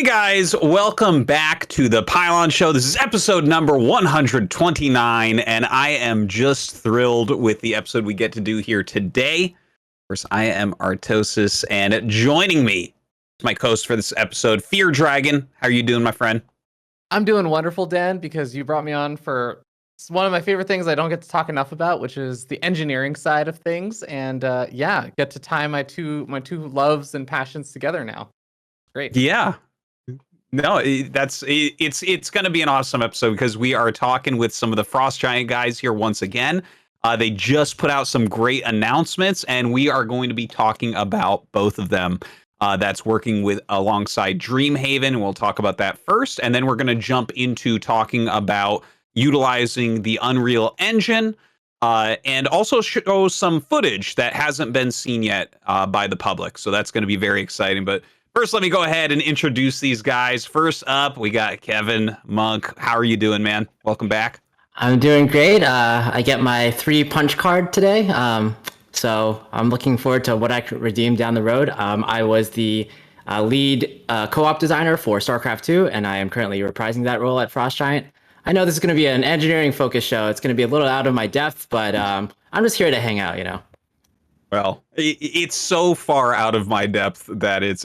Hey guys, welcome back to the Pylon Show. This is episode number 129, and I am just thrilled with the episode we get to do here today. Of course, I am Artosis, and joining me is my host for this episode, Fear Dragon. How are you doing, my friend? I'm doing wonderful, Dan, because you brought me on for one of my favorite things I don't get to talk enough about, which is the engineering side of things. And get to tie my two loves and passions together now. Great. Yeah. No, it's going to be an awesome episode because we are talking with some of the Frost Giant guys here once again. They just put out some great announcements, and we are going to be talking about both of them. That's working with alongside Dreamhaven. We'll talk about that first, and then we're going to jump into talking about utilizing the Unreal Engine, and also show some footage that hasn't been seen yet by the public. So that's going to be very exciting. But first, let me go ahead and introduce these guys. First up, we got Kevin Monk. How are you doing, man? Welcome back. I'm doing great. I get my 3 punch card today. So I'm looking forward to what I could redeem down the road. I was the lead co-op designer for StarCraft 2, and I am currently reprising that role at Frost Giant. I know this is going to be an engineering focused show. It's going to be a little out of my depth, but I'm just here to hang out, you know. Well, it's so far out of my depth that it's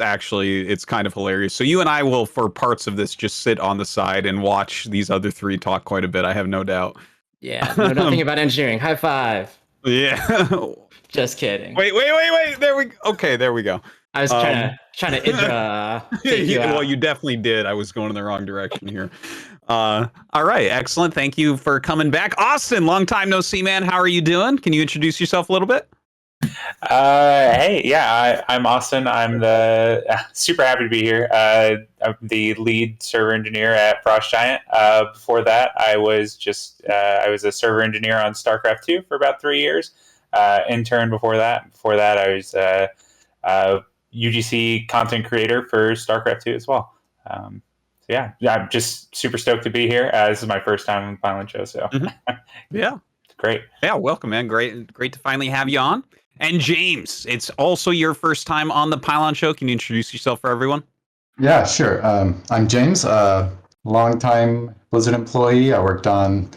kind of hilarious. So you and I will, for parts of this, just sit on the side and watch these other 3 talk quite a bit. I have no doubt. Yeah, know nothing about engineering. High five. Yeah. Just kidding. Wait. There we go. I was trying to Idra. Well, you definitely did. I was going in the wrong direction here. All right, excellent. Thank you for coming back, Austin. Long time no see, man. How are you doing? Can you introduce yourself a little bit? Hey, yeah, I'm Austin. I'm super happy to be here. I'm the lead server engineer at Frost Giant. Before that, I was a server engineer on StarCraft 2 for about 3 years. Intern before that. Before that, I was UGC content creator for StarCraft 2 as well. So yeah, I'm just super stoked to be here. This is my first time on the Pylon Show, so Yeah, great. Yeah, welcome, man. Great to finally have you on. And James, it's also your first time on the Pylon Show. Can you introduce yourself for everyone? Yeah, sure. I'm James, longtime Blizzard employee. I worked on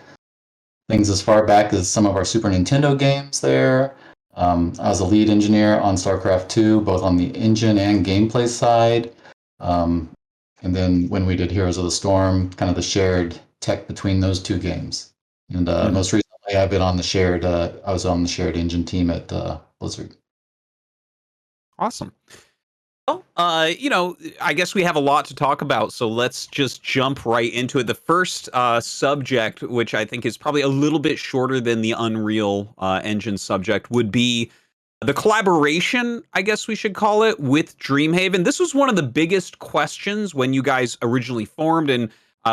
things as far back as some of our Super Nintendo games there. I was a lead engineer on StarCraft 2, both on the engine and gameplay side. And then when we did Heroes of the Storm, kind of the shared tech between those 2 games. And most recently, I've been on the shared. I was on the shared engine team at Blizzard. Awesome. Well, I guess we have a lot to talk about, so let's just jump right into it. The first subject, which I think is probably a little bit shorter than the Unreal Engine subject, would be the collaboration, I guess we should call it, with Dreamhaven. This was one of the biggest questions when you guys originally formed, and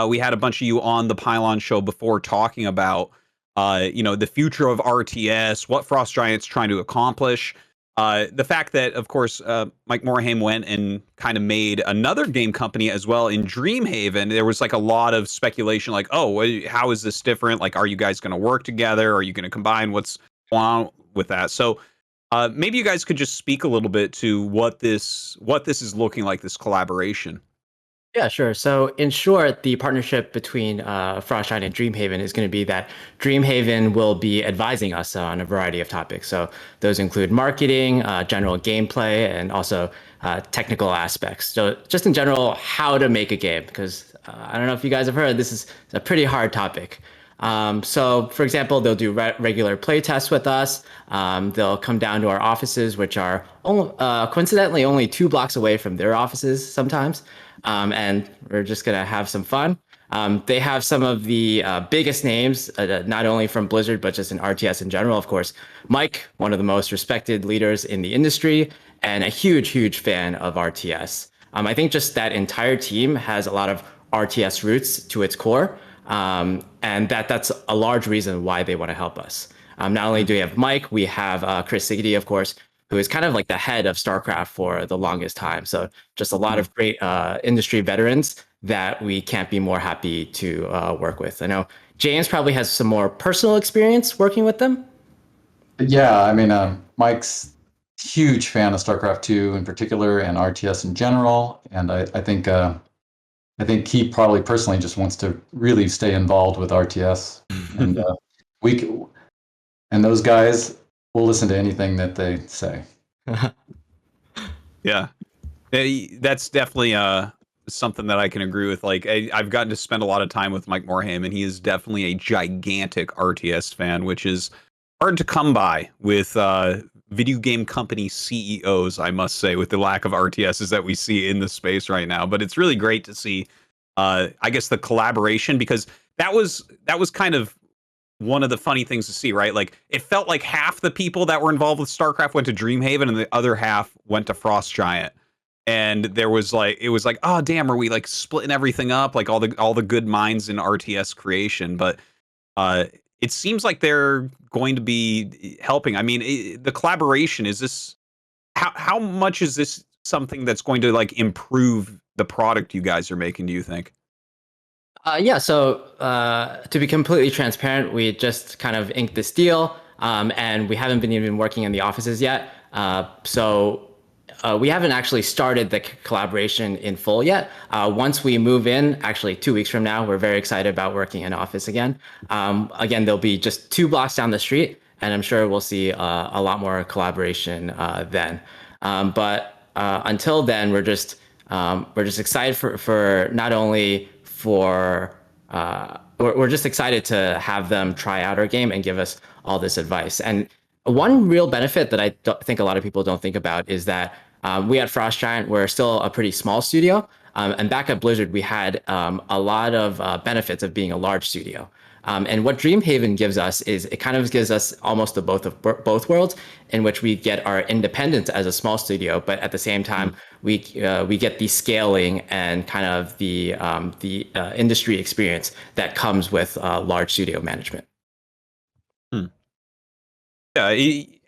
we had a bunch of you on the Pylon Show before talking about the future of RTS, what Frost Giant's trying to accomplish. The fact that, of course, Mike Morhaime went and kind of made another game company as well in Dreamhaven. There was like a lot of speculation, like, oh, how is this different? Like, are you guys going to work together? Are you going to combine? What's going on with that? So maybe you guys could just speak a little bit to what this is looking like, this collaboration. Yeah, sure. So in short, the partnership between Frost Giant and Dreamhaven is going to be that Dreamhaven will be advising us on a variety of topics. So those include marketing, general gameplay, and also technical aspects. So just in general, how to make a game, because I don't know if you guys have heard, this is a pretty hard topic. So for example, they'll do regular play tests with us. They'll come down to our offices, which are coincidentally only 2 blocks away from their offices sometimes. And we're just going to have some fun. They have some of the biggest names, not only from Blizzard, but just in RTS in general. Of course, Mike, one of the most respected leaders in the industry, and a huge, huge fan of RTS. I think just that entire team has a lot of RTS roots to its core. And that's a large reason why they want to help us. Not only do we have Mike, we have Chris Siggety, of course, who is kind of like the head of StarCraft for the longest time. So just a lot of great industry veterans that we can't be more happy to work with. I know James probably has some more personal experience working with them. Yeah, I mean, Mike's huge fan of StarCraft 2 in particular and RTS in general. And I think I think he probably personally just wants to really stay involved with RTS, and and those guys will listen to anything that they say. Yeah. That's definitely something that I can agree with. Like I've gotten to spend a lot of time with Mike Morhaime, and he is definitely a gigantic RTS fan, which is hard to come by with video game company CEOs, I must say, with the lack of RTSs that we see in the space right now. But it's really great to see, I guess, the collaboration, because that was kind of one of the funny things to see, right? Like it felt like half the people that were involved with StarCraft went to Dreamhaven, and the other half went to Frost Giant. And there was like, it was like, oh damn, are we like splitting everything up, like all the good minds in RTS creation? But it seems like they're going to be helping. I mean, the collaboration, is this, how much is this something that's going to like improve the product you guys are making, do you think? Yeah, so to be completely transparent, we just kind of inked this deal, and we haven't been even working in the offices yet. So we haven't actually started the collaboration in full yet. Once we move in, actually 2 weeks from now, we're very excited about working in office again. Again, there'll be just 2 blocks down the street, and I'm sure we'll see a lot more collaboration then. But until then, we're just excited for not only for we're just excited to have them try out our game and give us all this advice. And one real benefit that I think a lot of people don't think about is that we at Frost Giant, we're still a pretty small studio. And back at Blizzard, we had a lot of benefits of being a large studio. And what Dreamhaven gives us is it kind of gives us almost the both worlds, in which we get our independence as a small studio, but at the same time we get the scaling and kind of the industry experience that comes with large studio management. Yeah,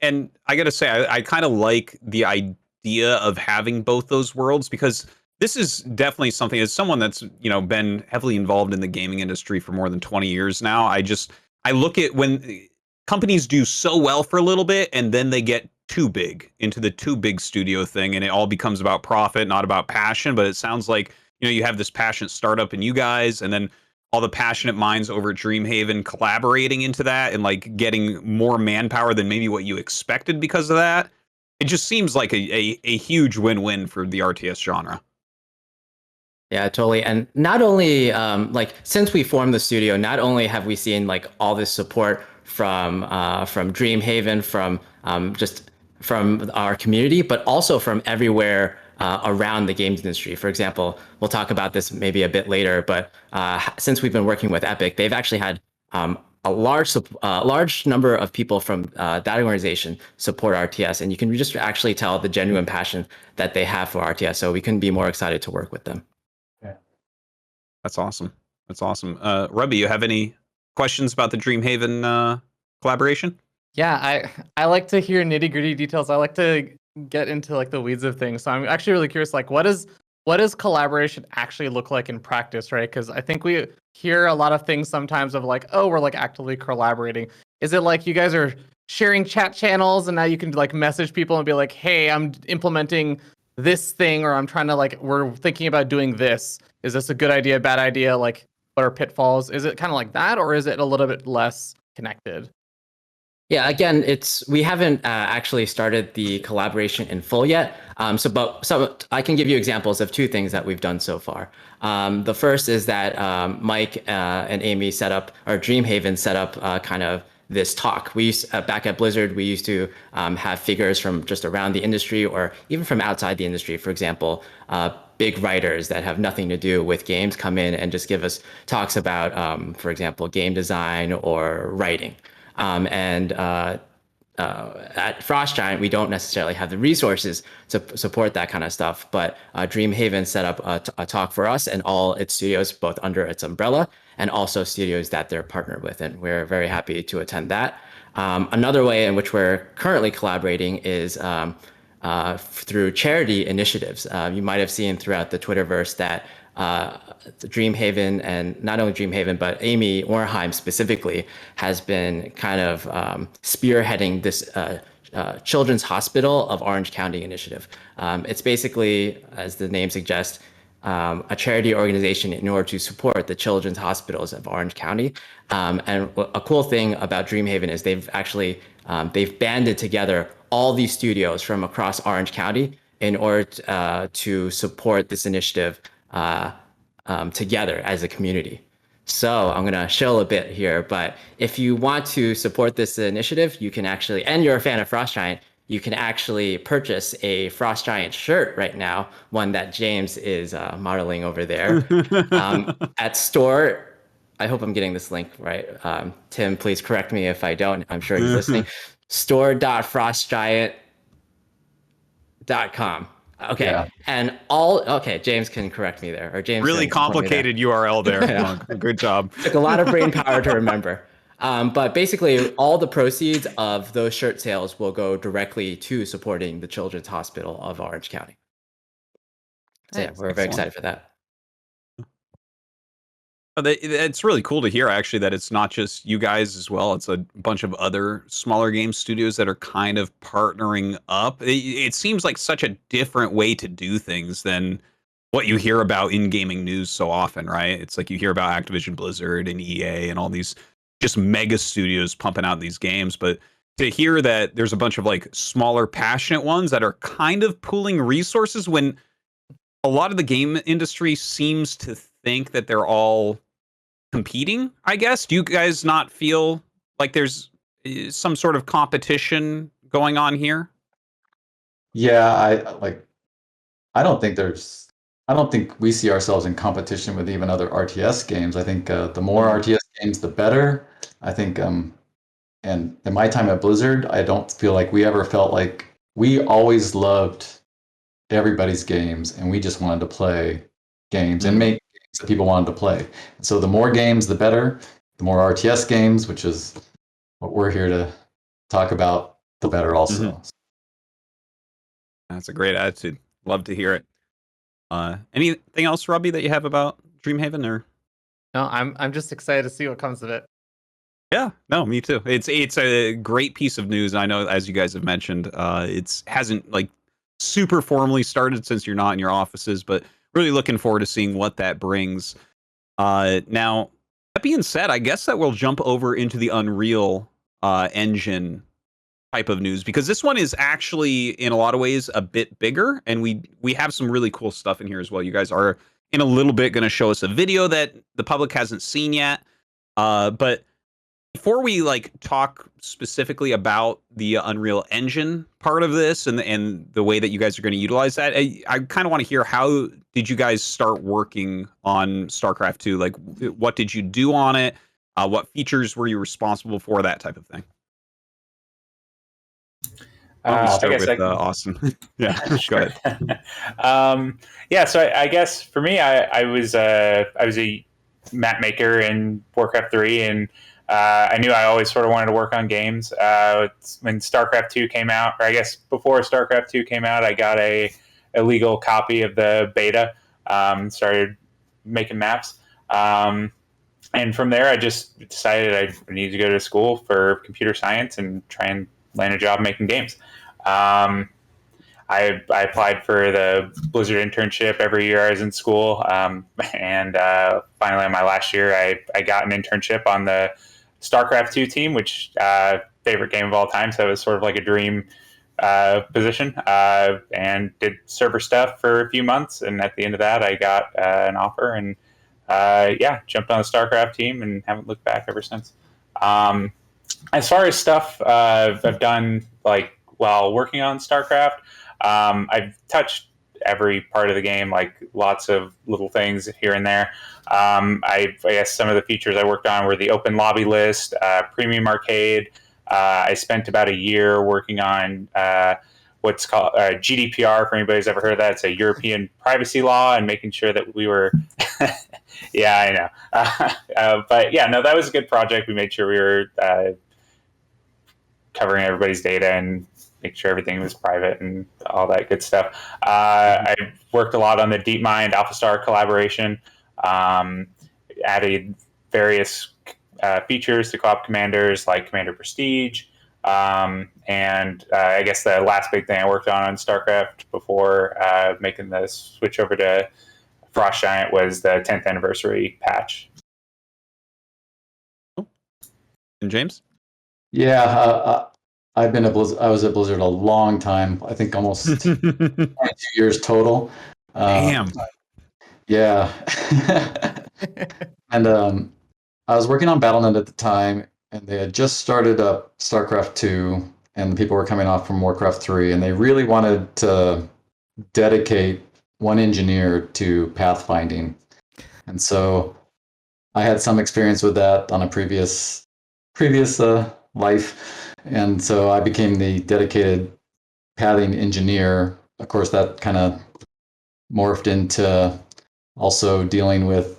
and I gotta say, I kind of like the idea of having both those worlds, because this is definitely something, as someone that's, you know, been heavily involved in the gaming industry for more than 20 years now, I look at when companies do so well for a little bit and then they get too big into the too big studio thing, and it all becomes about profit, not about passion. But it sounds like, you know, you have this passionate startup in you guys, and then all the passionate minds over at Dreamhaven collaborating into that and like getting more manpower than maybe what you expected because of that. It just seems like a huge win-win for the RTS genre. Yeah, totally. And not only like since we formed the studio, not only have we seen like all this support from Dreamhaven, from just from our community, but also from everywhere around the games industry. For example, we'll talk about this maybe a bit later, but since we've been working with Epic, they've actually had a large number of people from that organization support RTS, and you can just actually tell the genuine passion that they have for RTS. So we couldn't be more excited to work with them. That's awesome. That's awesome. Rubby, you have any questions about the Dreamhaven collaboration? Yeah, I like to hear nitty gritty details. I like to get into like the weeds of things. So I'm actually really curious, like what does collaboration actually look like in practice, right? Because I think we hear a lot of things sometimes of like, oh, we're like actively collaborating. Is it like you guys are sharing chat channels and now you can like message people and be like, hey, I'm implementing this thing, or I'm trying to like, we're thinking about doing this. Is this a good idea, bad idea? Like, what are pitfalls? Is it kind of like that, or is it a little bit less connected? Yeah, again, we haven't actually started the collaboration in full yet. So I can give you examples of 2 things that we've done so far. The first is that Mike and Amy set up, or Dreamhaven set up kind of this talk. We used back at Blizzard, we used to have figures from just around the industry or even from outside the industry. For example, big writers that have nothing to do with games come in and just give us talks about, for example, game design or writing. At Frost Giant, we don't necessarily have the resources to support that kind of stuff, but Dreamhaven set up a talk for us and all its studios, both under its umbrella and also studios that they're partnered with, and we're very happy to attend that. Another way in which we're currently collaborating is through charity initiatives. You might have seen throughout the Twitterverse that Dreamhaven, and not only Dreamhaven, but Amy Orheim specifically, has been kind of spearheading this Children's Hospital of Orange County initiative. It's basically, as the name suggests, a charity organization in order to support the children's hospitals of Orange County. And a cool thing about Dreamhaven is they've banded together all these studios from across Orange County in order to support this initiative together as a community. So I'm going to shill a bit here, but if you want to support this initiative, you can actually, and you're a fan of Frost Giant, you can actually purchase a Frost Giant shirt right now, one that James is modeling over there. At store, I hope I'm getting this link right. Tim, please correct me if I don't. I'm sure he's listening. Store.frostgiant.com. Okay. Yeah. And James can correct me there. Or James Really can support me there. complicated URL there. Yeah. Good job. Took a lot of brain power to remember. But basically, all the proceeds of those shirt sales will go directly to supporting the Children's Hospital of Orange County. So yeah, we're very excited for that. It's really cool to hear, actually, that it's not just you guys as well. It's a bunch of other smaller game studios that are kind of partnering up. It seems like such a different way to do things than what you hear about in gaming news so often, right? It's like you hear about Activision Blizzard and EA and all these just mega studios pumping out these games. But to hear that there's a bunch of like smaller, passionate ones that are kind of pooling resources when a lot of the game industry seems to think that they're all competing, I guess. Do you guys not feel like there's some sort of competition going on here? Yeah, I don't think we see ourselves in competition with even other RTS games. I think the more RTS games, the better. I think, and in my time at Blizzard, I don't feel like we ever felt like we always loved everybody's games, and we just wanted to play games and make games that people wanted to play. And so the more games, the better. The more RTS games, which is what we're here to talk about, the better also. Mm-hmm. That's a great attitude. Love to hear it. Anything else, Robbie, that you have about Dreamhaven? Or No, I'm just excited to see what comes of it. yeah, no, me too. It's a great piece of news. I know, as you guys have mentioned, it hasn't like super formally started since you're not in your offices, but really looking forward to seeing what that brings. Now, that being said, I guess that we'll jump over into the Unreal Engine type of news, because this one is actually in a lot of ways a bit bigger, and we have some really cool stuff in here as well. You guys are in a little bit going to show us a video that the public hasn't seen yet, but before we like talk specifically about the Unreal Engine part of this and the way that you guys are going to utilize that, I kind of want to hear, how did you guys start working on StarCraft 2? Like, what did you do on it? What features were you responsible for? That type of thing. I guess Austin. Yeah, sure. Go ahead. Yeah, so I guess for me, I was a map maker in Warcraft 3, and I knew I always sort of wanted to work on games. When StarCraft 2 came out, or I guess before StarCraft 2 came out, I got a illegal copy of the beta, started making maps. And from there, I just decided I needed to go to school for computer science and try and land a job making games. I applied for the Blizzard internship every year I was in school. And finally, in my last year, I got an internship on the StarCraft 2 team, which favorite game of all time. So it was sort of like a dream position, and did server stuff for a few months. And at the end of that, I got an offer, and jumped on the StarCraft team and haven't looked back ever since. As far as stuff I've done, like while working on StarCraft, I've touched every part of the game, like lots of little things here and there. I guess some of the features I worked on were the open lobby list, premium arcade. I spent about a year working on what's called GDPR, for anybody who's ever heard of that. It's a European privacy law, and making sure that we were... Yeah, I know. But yeah, no, that was a good project. We made sure we were covering everybody's data and make sure everything was private and all that good stuff. I worked a lot on the DeepMind AlphaStar collaboration, added various features to co-op commanders like Commander Prestige. And I guess the last big thing I worked on StarCraft before making the switch over to Frost Giant was the 10th anniversary patch. And James? Yeah, I've been I was at Blizzard a long time. I think almost 22 years total. Damn. Yeah. And I was working on Battle.net at the time, and they had just started up StarCraft 2, and the people were coming off from Warcraft 3, and they really wanted to dedicate one engineer to pathfinding. And so I had some experience with that on a previous life, and so I became the dedicated pathing engineer. Of course, that kind of morphed into also dealing with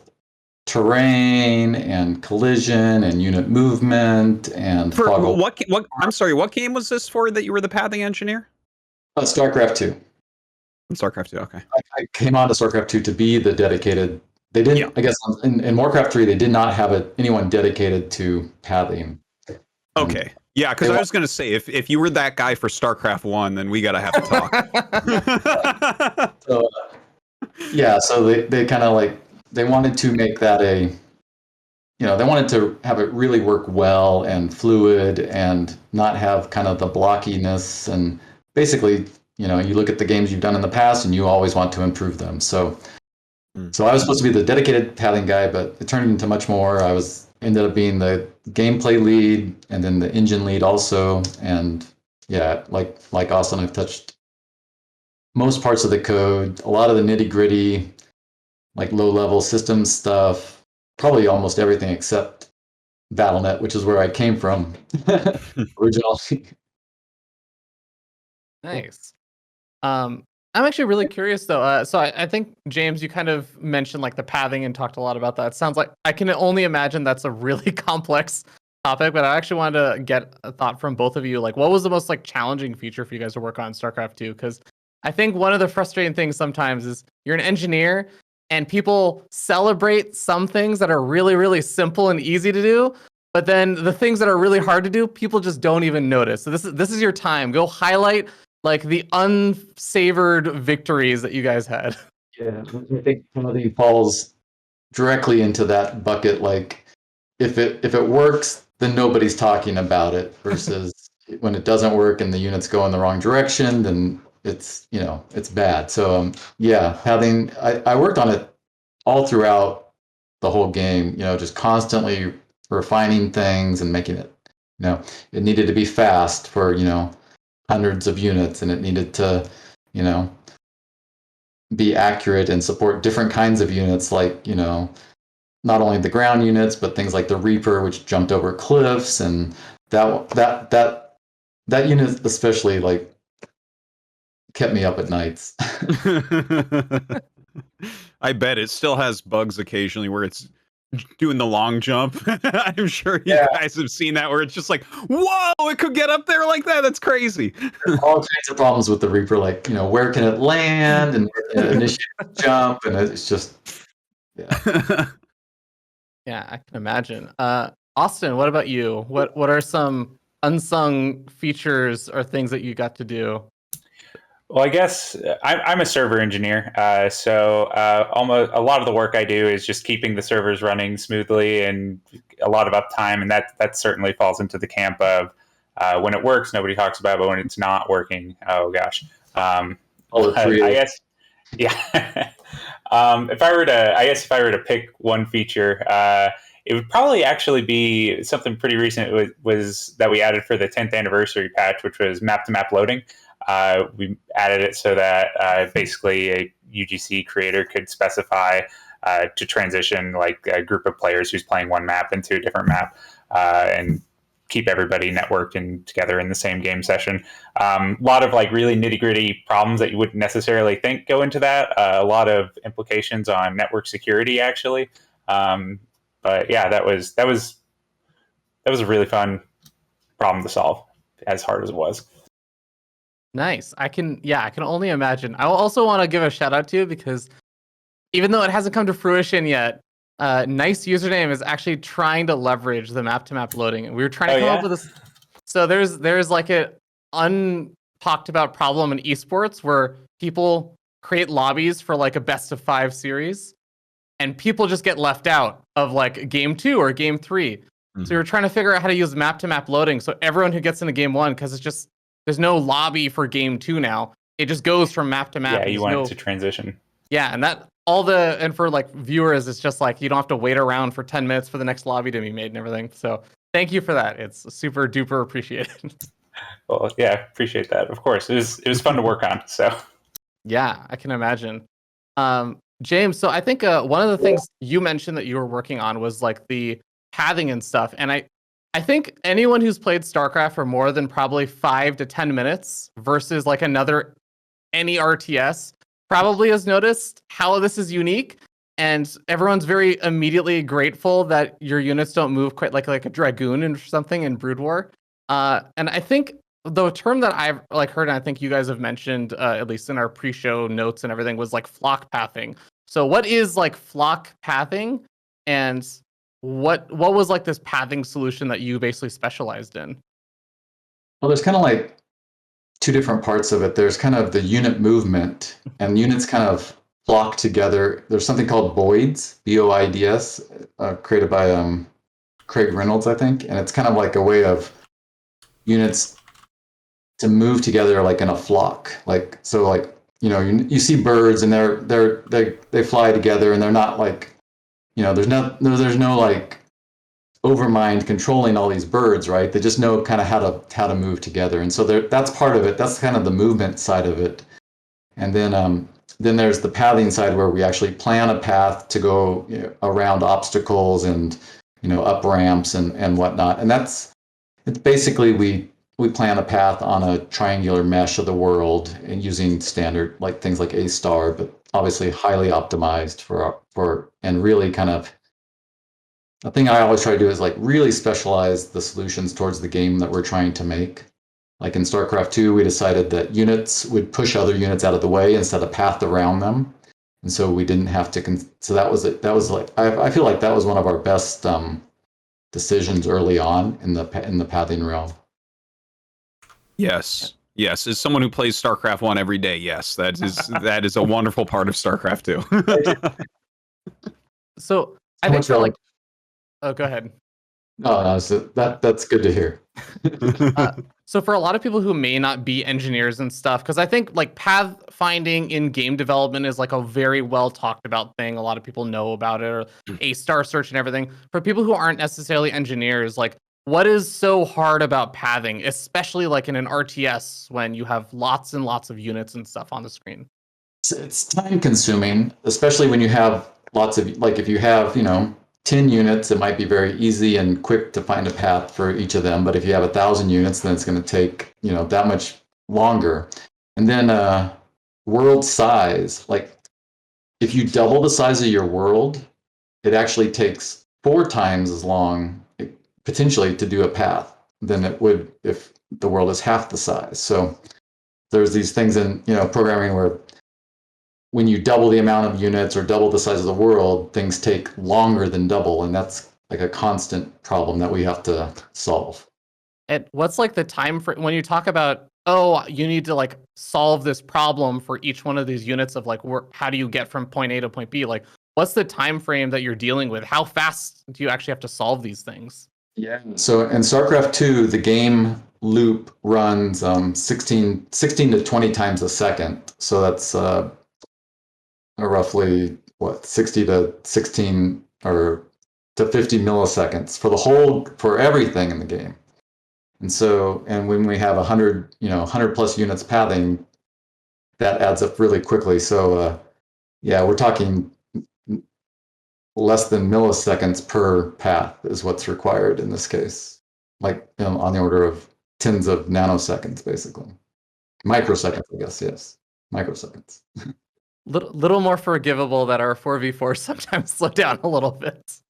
terrain and collision and unit movement and For fog. what? I'm sorry. What game was this for that you were the pathing engineer? StarCraft 2. StarCraft 2. Okay. I came on to StarCraft 2 to be the dedicated. They didn't. Yeah. I guess in Warcraft 3 they did not have anyone dedicated to pathing. Okay. Yeah, because I was going to say, if you were that guy for StarCraft 1, then we got to have a talk. So, yeah, so they kind of like, they wanted to make that they wanted to have it really work well and fluid and not have kind of the blockiness. And basically, you look at the games you've done in the past and you always want to improve them. So I was supposed to be the dedicated pathing guy, but it turned into much more. Ended up being the gameplay lead and then the engine lead also. And yeah, like Austin, I've touched most parts of the code, a lot of the nitty gritty, like low level system stuff, probably almost everything except Battle.net, which is where I came from originally. Nice. I'm actually really curious though. So I think James, you kind of mentioned like the pathing and talked a lot about that. It sounds like I can only imagine that's a really complex topic, but I actually wanted to get a thought from both of you. Like, what was the most like challenging feature for you guys to work on in StarCraft 2? Because I think one of the frustrating things sometimes is you're an engineer and people celebrate some things that are really, really simple and easy to do. But then the things that are really hard to do, people just don't even notice. So this is your time. Go highlight like the unsavored victories that you guys had. Yeah, I think pathing falls directly into that bucket. Like, if it works, then nobody's talking about it. Versus when it doesn't work and the units go in the wrong direction, then it's bad. So yeah, I worked on it all throughout the whole game. Just constantly refining things and making it. It needed to be fast for hundreds of units, and it needed to be accurate and support different kinds of units, like not only the ground units but things like the Reaper, which jumped over cliffs, and that unit especially like kept me up at nights. I bet it still has bugs occasionally where it's doing the long jump. I'm sure you guys have seen that where it's just like, whoa, it could get up there like that. That's crazy. There's all kinds of problems with the Reaper, like where can it land and where can it initiate the jump, and it's just Yeah, I can imagine. Austin, what about you? What are some unsung features or things that you got to do? Well, I guess I'm a server engineer, so almost a lot of the work I do is just keeping the servers running smoothly and a lot of uptime, and that certainly falls into the camp of when it works, nobody talks about it, but when it's not working, oh gosh. I guess, yeah. If I were to pick one feature, it would probably actually be something pretty recent. Was that we added for the 10th anniversary patch, which was map-to-map loading. We added it so that basically a UGC creator could specify to transition like a group of players who's playing one map into a different map and keep everybody networked and together in the same game session. A lot of like really nitty gritty problems that you wouldn't necessarily think go into that. A lot of implications on network security actually. But yeah, that was a really fun problem to solve, as hard as it was. Nice. I can only imagine. I also want to give a shout out to you because even though it hasn't come to fruition yet, Nice Username is actually trying to leverage the map-to-map loading. And we were trying to come up with this. So there's like an untalked about problem in esports where people create lobbies for like a best of 5 series, and people just get left out of like game 2 or game 3. So you're trying to figure out how to use map to map loading so everyone who gets into game 1, because it's just there's no lobby for game 2 now. It just goes from map to map. Yeah, you want it to transition. Yeah, and for like viewers, it's just like you don't have to wait around for 10 minutes for the next lobby to be made and everything. So thank you for that. It's super duper appreciated. Well, yeah, appreciate that. Of course, it was fun to work on. So Yeah, I can imagine. James, so I think one of the things you mentioned that you were working on was like the pathing and stuff. And I think anyone who's played StarCraft for more than probably 5 to 10 minutes versus like any RTS probably has noticed how this is unique. And everyone's very immediately grateful that your units don't move quite like a Dragoon or something in Brood War. And I think the term that I've like heard, and I think you guys have mentioned, at least in our pre-show notes and everything, was like flock pathing. So what is like flock pathing, and what was like this pathing solution that you basically specialized in? Well, there's kind of like two different parts of it. There's kind of the unit movement, and units kind of flock together. There's something called Boids, B-O-I-D-S, created by Craig Reynolds, I think, and it's kind of like a way of units to move together like in a flock. Like so, like you see birds and they fly together, and they're not like there's no like overmind controlling all these birds, right? They just know kind of how to move together, and so that's part of it. That's kind of the movement side of it, and then there's the pathing side where we actually plan a path to go around obstacles and up ramps and whatnot, and it's basically we plan a path on a triangular mesh of the world and using standard like things like A star, but obviously highly optimized for and really kind of the thing I always try to do is like really specialize the solutions towards the game that we're trying to make. Like in StarCraft 2, we decided that units would push other units out of the way instead of path around them, and so we didn't have to. So that was it. That was like I feel like that was one of our best decisions early on in the pathing realm. Yes. Yes, as someone who plays StarCraft 1 every day, yes, that is a wonderful part of StarCraft 2. So I think for like, oh, go ahead. No, so that's good to hear. So for a lot of people who may not be engineers and stuff, because I think like path finding in game development is like a very well talked about thing. A lot of people know about it, or a star search and everything. For people who aren't necessarily engineers, like what is so hard about pathing, especially like in an RTS when you have lots and lots of units and stuff on the screen? It's time consuming, especially when you have lots of, like if you have 10 units, it might be very easy and quick to find a path for each of them. But if you have 1,000 units, then it's going to take that much longer. And then world size, like if you double the size of your world, it actually takes 4 times as long potentially to do a path than it would if the world is half the size. So there's these things in programming where when you double the amount of units or double the size of the world, things take longer than double, and that's like a constant problem that we have to solve. And what's like the time for when you talk about, oh, you need to like solve this problem for each one of these units of like how do you get from point A to point B? Like what's the time frame that you're dealing with? How fast do you actually have to solve these things? Yeah. So in StarCraft 2, the game loop runs 16 to 20 times a second. So that's roughly 60 to 16 or to 50 milliseconds for everything in the game. And so, and when we have 100 plus units pathing, that adds up really quickly. So yeah, we're talking less than milliseconds per path is what's required in this case, like on the order of tens of nanoseconds, basically. Microseconds, I guess, yes. Microseconds. Little more forgivable that our 4v4 sometimes slow down a little bit.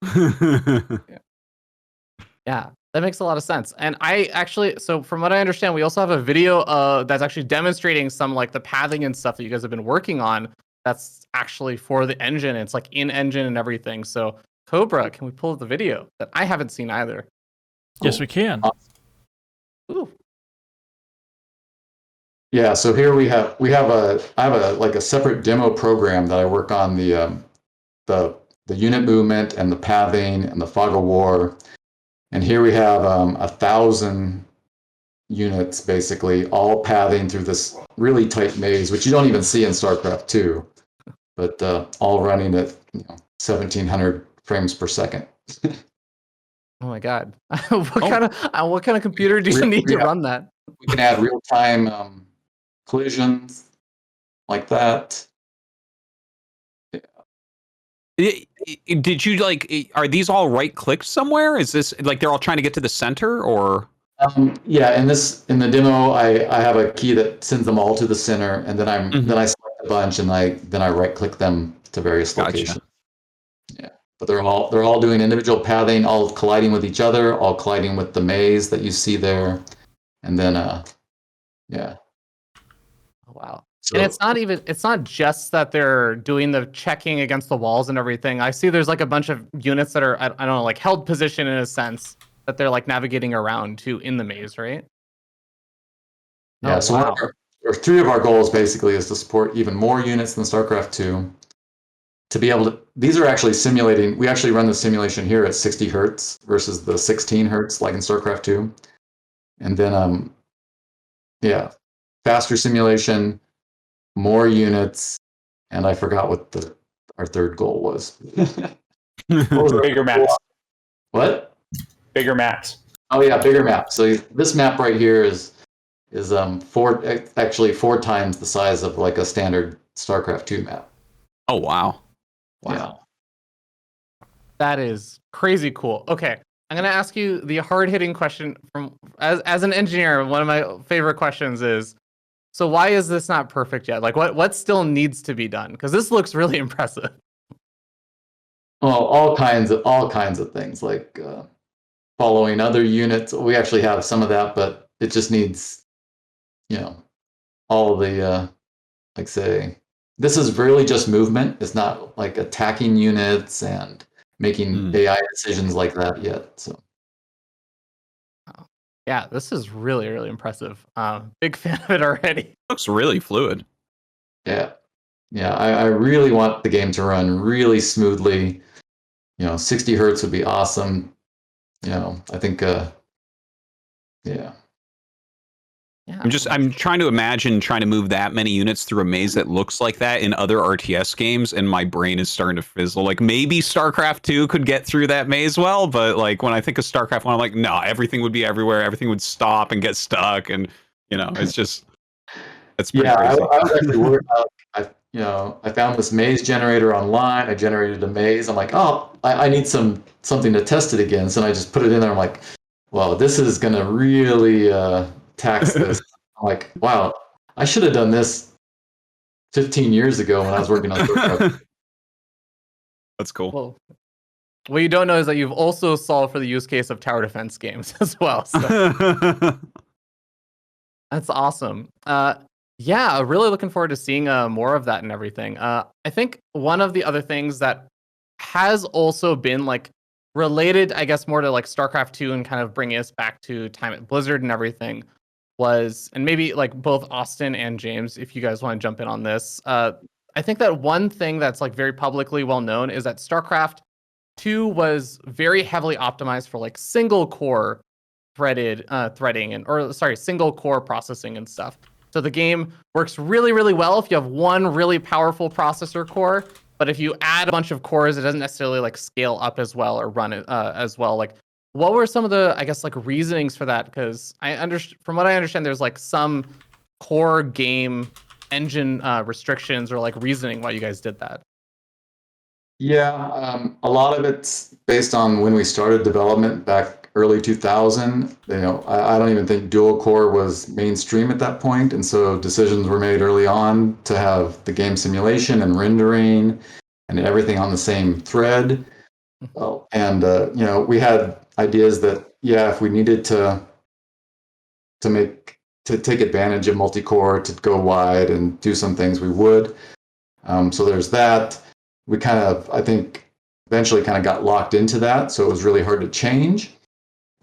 Yeah, that makes a lot of sense. And so from what I understand, we also have a video that's actually demonstrating some like the pathing and stuff that you guys have been working on. That's actually for the engine. It's like in engine and everything. So Cobra, can we pull up the video that I haven't seen either? Yes, we can. Ooh. Yeah, so here I have a separate demo program that I work on the unit movement and the pathing and the fog of war. And here we have 1,000 units basically all pathing through this really tight maze, which you don't even see in StarCraft 2, but all running at 1,700 frames per second. Oh my god! What kind of computer do you need to run that? We can add real time collisions like that. Did you are these all right clicked somewhere? Is this like they're all trying to get to the center or? Yeah, in the demo, I have a key that sends them all to the center, and then I select a bunch, and then I right click them to various locations. Yeah, but they're all doing individual pathing, all colliding with each other, all colliding with the maze that you see there, and then yeah. Oh, wow. So, And it's not just that they're doing the checking against the walls and everything. I see there's like a bunch of units that are, I don't know, like held position in a sense that they're like navigating around to in the maze, right? yeah, Oh, so wow. or three of our goals basically is to support even more units than StarCraft 2. To be able to, these are actually simulating, we actually run the simulation here at 60 hertz versus the 16 hertz like in StarCraft 2. And then, yeah, faster simulation, more units, and I forgot what our third goal was. Bigger maps. What? Bigger maps. Oh yeah, bigger map. So this map right here is four times the size of like a standard StarCraft 2 map. Oh wow. Wow. That is crazy cool. Okay. I'm going to ask you the hard-hitting question from as an engineer, one of my favorite questions is, so why is this not perfect yet? Like what still needs to be done? Because this looks really impressive. Well, all kinds of things like following other units. We actually have some of that, but it just needs, all of the like say, this is really just movement. It's not like attacking units and making AI decisions like that yet. So. Yeah, this is really, really impressive. Big fan of it already. Looks really fluid. Yeah. Yeah, I really want the game to run really smoothly. 60 hertz would be awesome. I think, yeah. I'm trying to imagine trying to move that many units through a maze that looks like that in other RTS games, and my brain is starting to fizzle. Like maybe StarCraft 2 could get through that maze well, but like when I think of StarCraft 1, I'm like, no, everything would be everywhere, everything would stop and get stuck, and it's just it's pretty crazy. I was actually worried about. I found this maze generator online. I generated a maze. I'm like, oh, I need something to test it against, and I just put it in there. I'm like, well, this is gonna really tax this. I'm like, wow, I should have done this 15 years ago when I was working on StarCraft. That's cool. Well, what you don't know is that you've also solved for the use case of tower defense games as well. So. That's awesome. Yeah, really looking forward to seeing more of that and everything. I think one of the other things that has also been like related, I guess, more to like StarCraft 2 and kind of bringing us back to time at Blizzard and everything was, and maybe like both Austin and James, if you guys want to jump in on this, I think that one thing that's like very publicly well known is that StarCraft 2 was very heavily optimized for like single core threading single core processing and stuff. So the game works really, really well if you have one really powerful processor core, but if you add a bunch of cores, it doesn't necessarily like scale up as well or run it as well. Like, what were some of the, I guess, like reasonings for that? Because from what I understand, there's like some core game engine restrictions or like reasoning why you guys did that. Yeah, a lot of it's based on when we started development back early 2000. I don't even think dual core was mainstream at that point, and so decisions were made early on to have the game simulation and rendering and everything on the same thread. And we had ideas that if we needed to take advantage of multi-core to go wide and do some things, we would. So there's that. We kind of, I think, eventually kind of got locked into that, so it was really hard to change.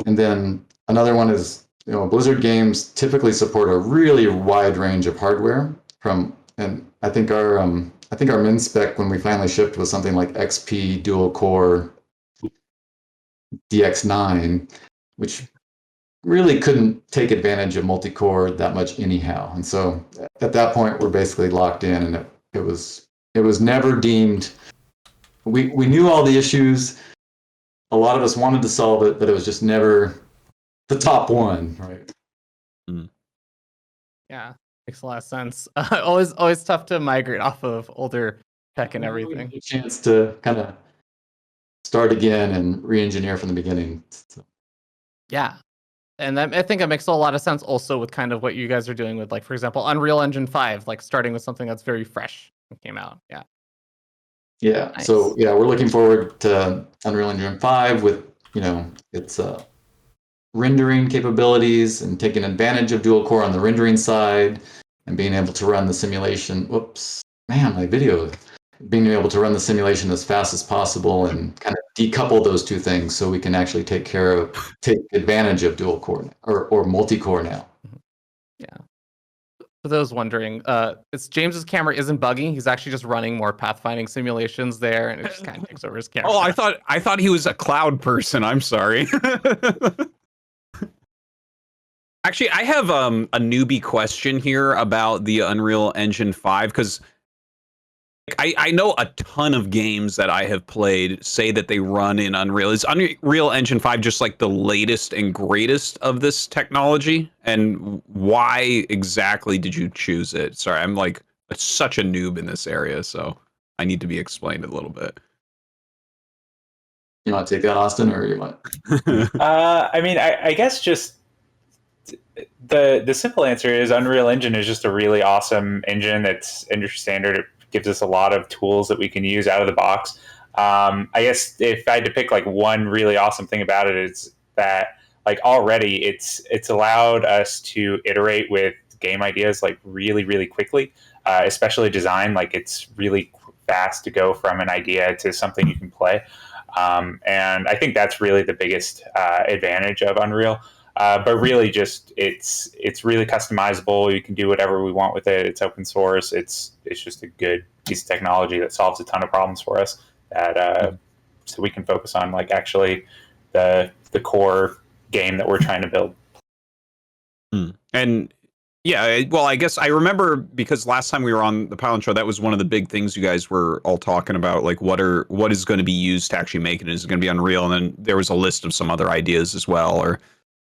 And then another one is Blizzard games typically support a really wide range of hardware and I think our min spec when we finally shipped was something like XP dual core DX9, which really couldn't take advantage of multi-core that much anyhow. And so at that point, we're basically locked in, and it was never deemed. We knew all the issues. A lot of us wanted to solve it, but it was just never the top one, right? Yeah, makes a lot of sense. Always tough to migrate off of older tech and everything. A chance to kind of start again and re-engineer from the beginning. So. Yeah. And I think it makes a lot of sense also with kind of what you guys are doing with, like, for example, Unreal Engine 5, like starting with something that's very fresh and came out. Yeah. Yeah. Nice. So yeah, we're looking forward to Unreal Engine 5 with, its rendering capabilities and taking advantage of dual core on the rendering side and being able to run the simulation. Whoops, man, my video. Being able to run the simulation as fast as possible and kind of decouple those two things so we can actually take advantage of dual core or multi-core now. Yeah. For those wondering, it's James's camera isn't bugging. He's actually just running more pathfinding simulations there, and it just kind of takes over his camera. Oh, I thought he was a cloud person. I'm sorry. Actually, I have a newbie question here about the Unreal Engine 5 because I know a ton of games that I have played say that they run in Unreal. Is Unreal Engine 5 just like the latest and greatest of this technology? And why exactly did you choose it? Sorry, I'm like such a noob in this area, so I need to be explained a little bit. You want to take that, Austin, or you want? I mean, I guess just the simple answer is Unreal Engine is just a really awesome engine that's industry standard. It gives us a lot of tools that we can use out of the box. I guess if I had to pick like one really awesome thing about it, it's that like already it's allowed us to iterate with game ideas like really, really quickly, especially design. Like it's really fast to go from an idea to something you can play. And I think that's really the biggest advantage of Unreal. But really, just it's really customizable. You can do whatever we want with it. It's open source. It's just a good piece of technology that solves a ton of problems for us. That so we can focus on like actually the core game that we're trying to build. And yeah, well, I guess I remember because last time we were on the Pylon show, that was one of the big things you guys were all talking about, like what is going to be used to actually make it. Is it going to be Unreal? And then there was a list of some other ideas as well, or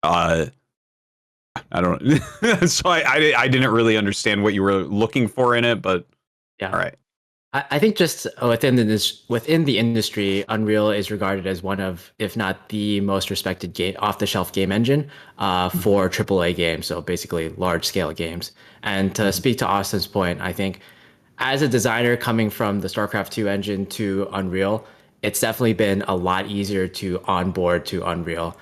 I don't know. So I didn't really understand what you were looking for in it, but Yeah. all right. I think just within the industry, Unreal is regarded as one of, if not the most respected off-the-shelf game engine for AAA games, so basically large-scale games. And to speak to Austin's point, I think as a designer coming from the StarCraft 2 engine to Unreal, it's definitely been a lot easier to onboard to Unreal,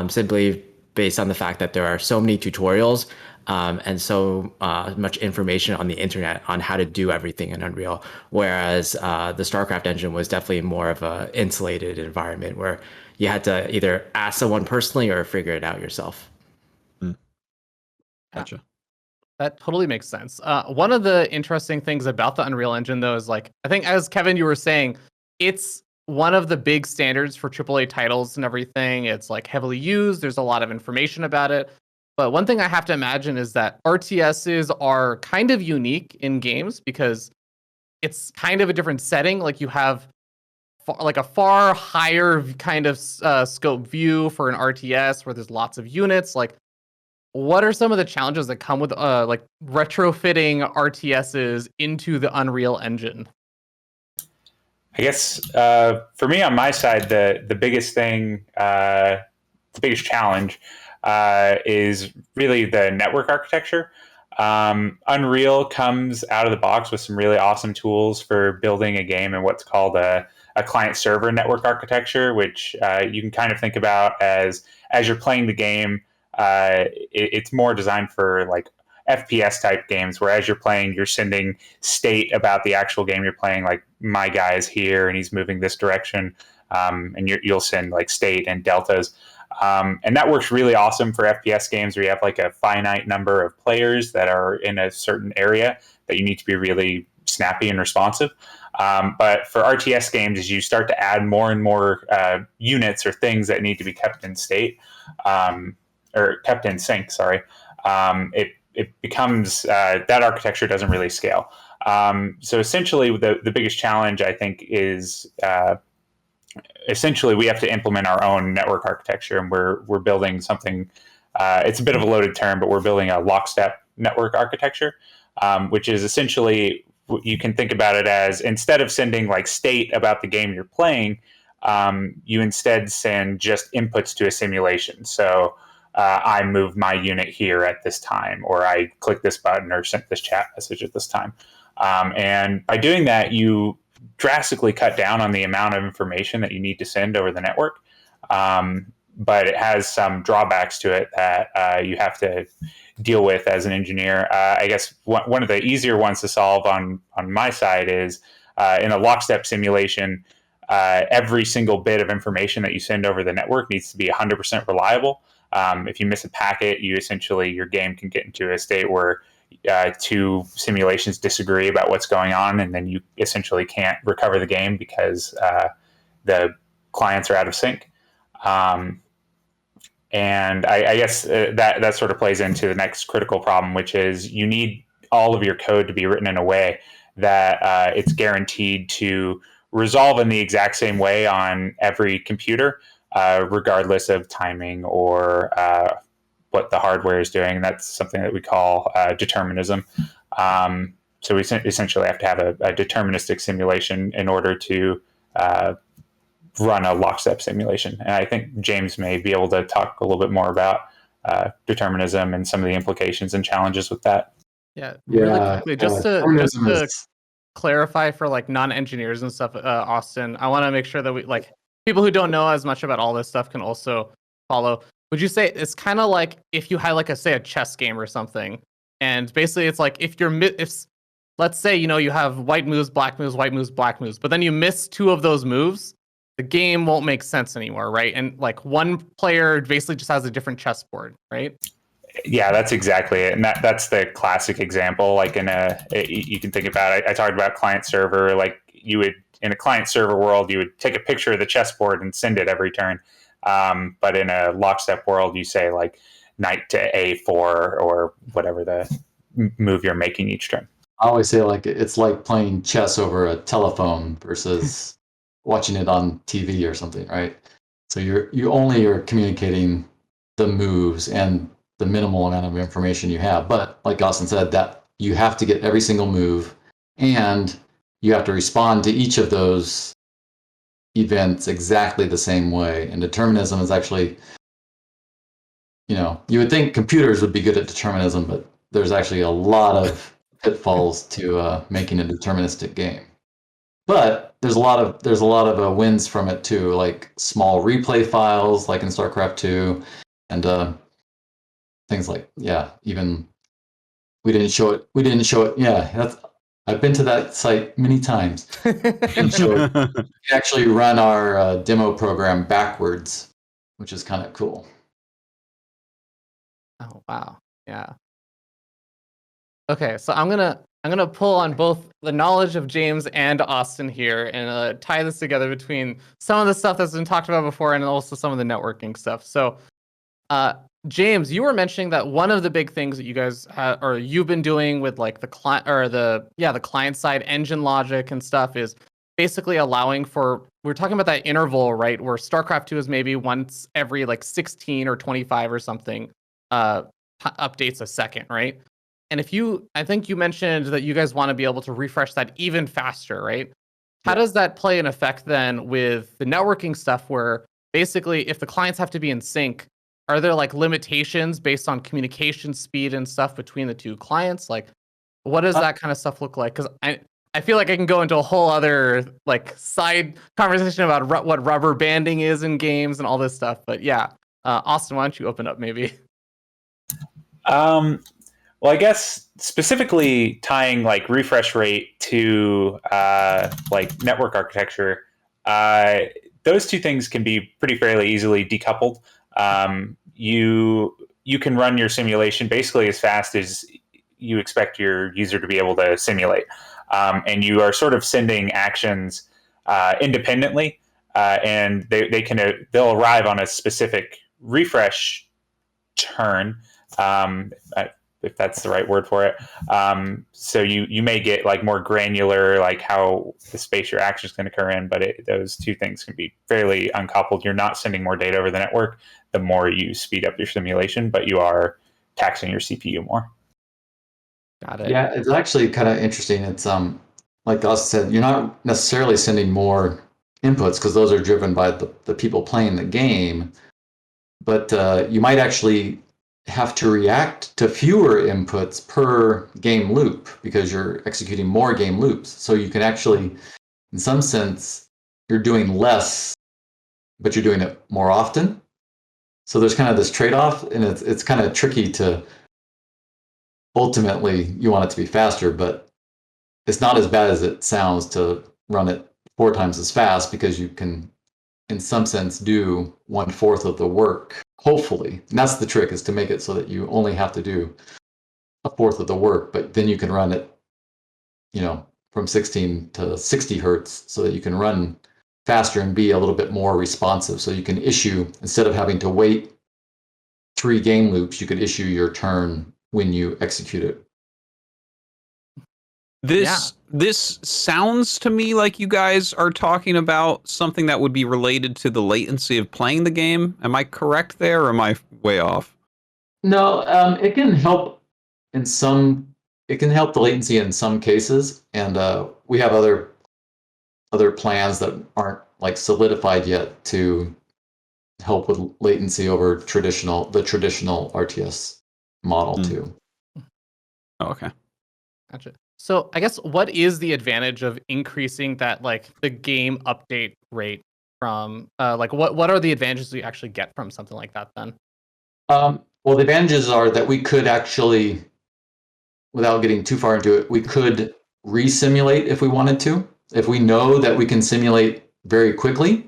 simply based on the fact that there are so many tutorials and so much information on the internet on how to do everything in Unreal. Whereas the StarCraft engine was definitely more of a insulated environment where you had to either ask someone personally or figure it out yourself. Gotcha. That totally makes sense. One of the interesting things about the Unreal Engine, though, is like, I think as Kevin, you were saying, it's one of the big standards for AAA titles and everything. It's like heavily used. There's a lot of information about it. But one thing I have to imagine is that RTSs are kind of unique in games because it's kind of a different setting. Like you have like a far higher kind of scope view for an RTS where there's lots of units. Like, what are some of the challenges that come with like retrofitting RTSs into the Unreal Engine? I guess for me on my side, the biggest thing, the biggest challenge is really the network architecture. Unreal comes out of the box with some really awesome tools for building a game in what's called a client-server network architecture, which you can kind of think about as you're playing the game. It's more designed for like FPS type games, where as you're playing, you're sending state about the actual game you're playing. Like my guy is here and he's moving this direction, and you'll send like state and deltas. And that works really awesome for FPS games where you have like a finite number of players that are in a certain area that you need to be really snappy and responsive. But for RTS games, as you start to add more and more units or things that need to be kept in state, or kept in sync, sorry, it becomes that architecture doesn't really scale. So essentially, the biggest challenge, I think, is essentially we have to implement our own network architecture, and we're building something. It's a bit of a loaded term, but we're building a lockstep network architecture, which is essentially, you can think about it as, instead of sending like state about the game you're playing, you instead send just inputs to a simulation. So I moved my unit here at this time, or I clicked this button, or sent this chat message at this time. And by doing that, you drastically cut down on the amount of information that you need to send over the network. But it has some drawbacks to it that you have to deal with as an engineer. I guess one of the easier ones to solve on my side is in a lockstep simulation, every single bit of information that you send over the network needs to be 100% reliable. If you miss a packet, your game can get into a state where two simulations disagree about what's going on, and then you essentially can't recover the game because the clients are out of sync. And I guess that sort of plays into the next critical problem, which is you need all of your code to be written in a way that it's guaranteed to resolve in the exact same way on every computer, regardless of timing or what the hardware is doing. That's something that we call determinism. So we essentially have to have a deterministic simulation in order to run a lockstep simulation. And I think James may be able to talk a little bit more about determinism and some of the implications and challenges with that. Yeah, really quickly, just to determinism is- clarify for like non-engineers and stuff, Austin, I want to make sure that we, like, people who don't know as much about all this stuff can also follow. Would you say it's kind of like if you had like a chess game or something, and basically it's like if let's say, you have white moves, black moves, white moves, black moves, but then you miss two of those moves, the game won't make sense anymore, right? And like one player basically just has a different chessboard, right? Yeah, that's exactly it. And that's the classic example. Like you can think about it. I talked about client server. Like you would, in a client server world, you would take a picture of the chessboard and send it every turn. But in a lockstep world, you say like knight to A4 or whatever the move you're making each turn. I always say like it's like playing chess over a telephone versus watching it on TV or something, right? So you only are communicating the moves and the minimal amount of information you have. But like Austin said, that you have to get every single move, and you have to respond to each of those events exactly the same way. And determinism is actually, you would think computers would be good at determinism, but there's actually a lot of pitfalls to making a deterministic game. But there's a lot of wins from it too, like small replay files, like in StarCraft 2, and things like, even we didn't show it. Yeah, I've been to that site many times. We actually run our demo program backwards, which is kind of cool. Oh wow, yeah. Okay, so I'm gonna pull on both the knowledge of James and Austin here and tie this together between some of the stuff that's been talked about before and also some of the networking stuff. So, James, you were mentioning that one of the big things that you guys or you've been doing with like the client or the client side engine logic and stuff is basically allowing for, we're talking about that interval, right, where StarCraft 2 is maybe once every like 16 or 25 or something updates a second, right? And I think you mentioned that you guys want to be able to refresh that even faster, right? How does that play an effect then with the networking stuff where basically if the clients have to be in sync, are there like limitations based on communication speed and stuff between the two clients? Like, what does that kind of stuff look like? Because I feel like I can go into a whole other like side conversation about what rubber banding is in games and all this stuff. But yeah, Austin, why don't you open up maybe? Well, I guess specifically tying like refresh rate to like network architecture, those two things can be fairly easily decoupled. you can run your simulation basically as fast as you expect your user to be able to simulate, and you are sort of sending actions independently, and they'll arrive on a specific refresh turn, if that's the right word for it. So you may get like more granular, like how the space your action is going to occur in, but those two things can be fairly uncoupled. You're not sending more data over the network the more you speed up your simulation, but you are taxing your CPU more. Got it. Yeah, it's actually kind of interesting. It's like Gus said, you're not necessarily sending more inputs because those are driven by the people playing the game, but you might actually have to react to fewer inputs per game loop because you're executing more game loops. So you can actually, in some sense, you're doing less, but you're doing it more often. So there's kind of this trade-off, and it's kind of tricky to, ultimately, you want it to be faster, but it's not as bad as it sounds to run it 4 times as fast because you can, in some sense, do 1/4 of the work, hopefully. And that's the trick, is to make it so that you only have to do 1/4 of the work, but then you can run it, from 16 to 60 hertz so that you can run faster and be a little bit more responsive. So you can issue, instead of having to wait 3 game loops, you could issue your turn when you execute it. This sounds to me like you guys are talking about something that would be related to the latency of playing the game. Am I correct there, or am I way off? No, it can help in some. It can help the latency in some cases, and we have other plans that aren't like solidified yet to help with latency over the traditional RTS model too. Oh, okay. Gotcha. So I guess what is the advantage of increasing that, like, the game update rate from what are the advantages we actually get from something like that then? Well, the advantages are that we could actually, without getting too far into it, we could re-simulate if we wanted to. If we know that we can simulate very quickly,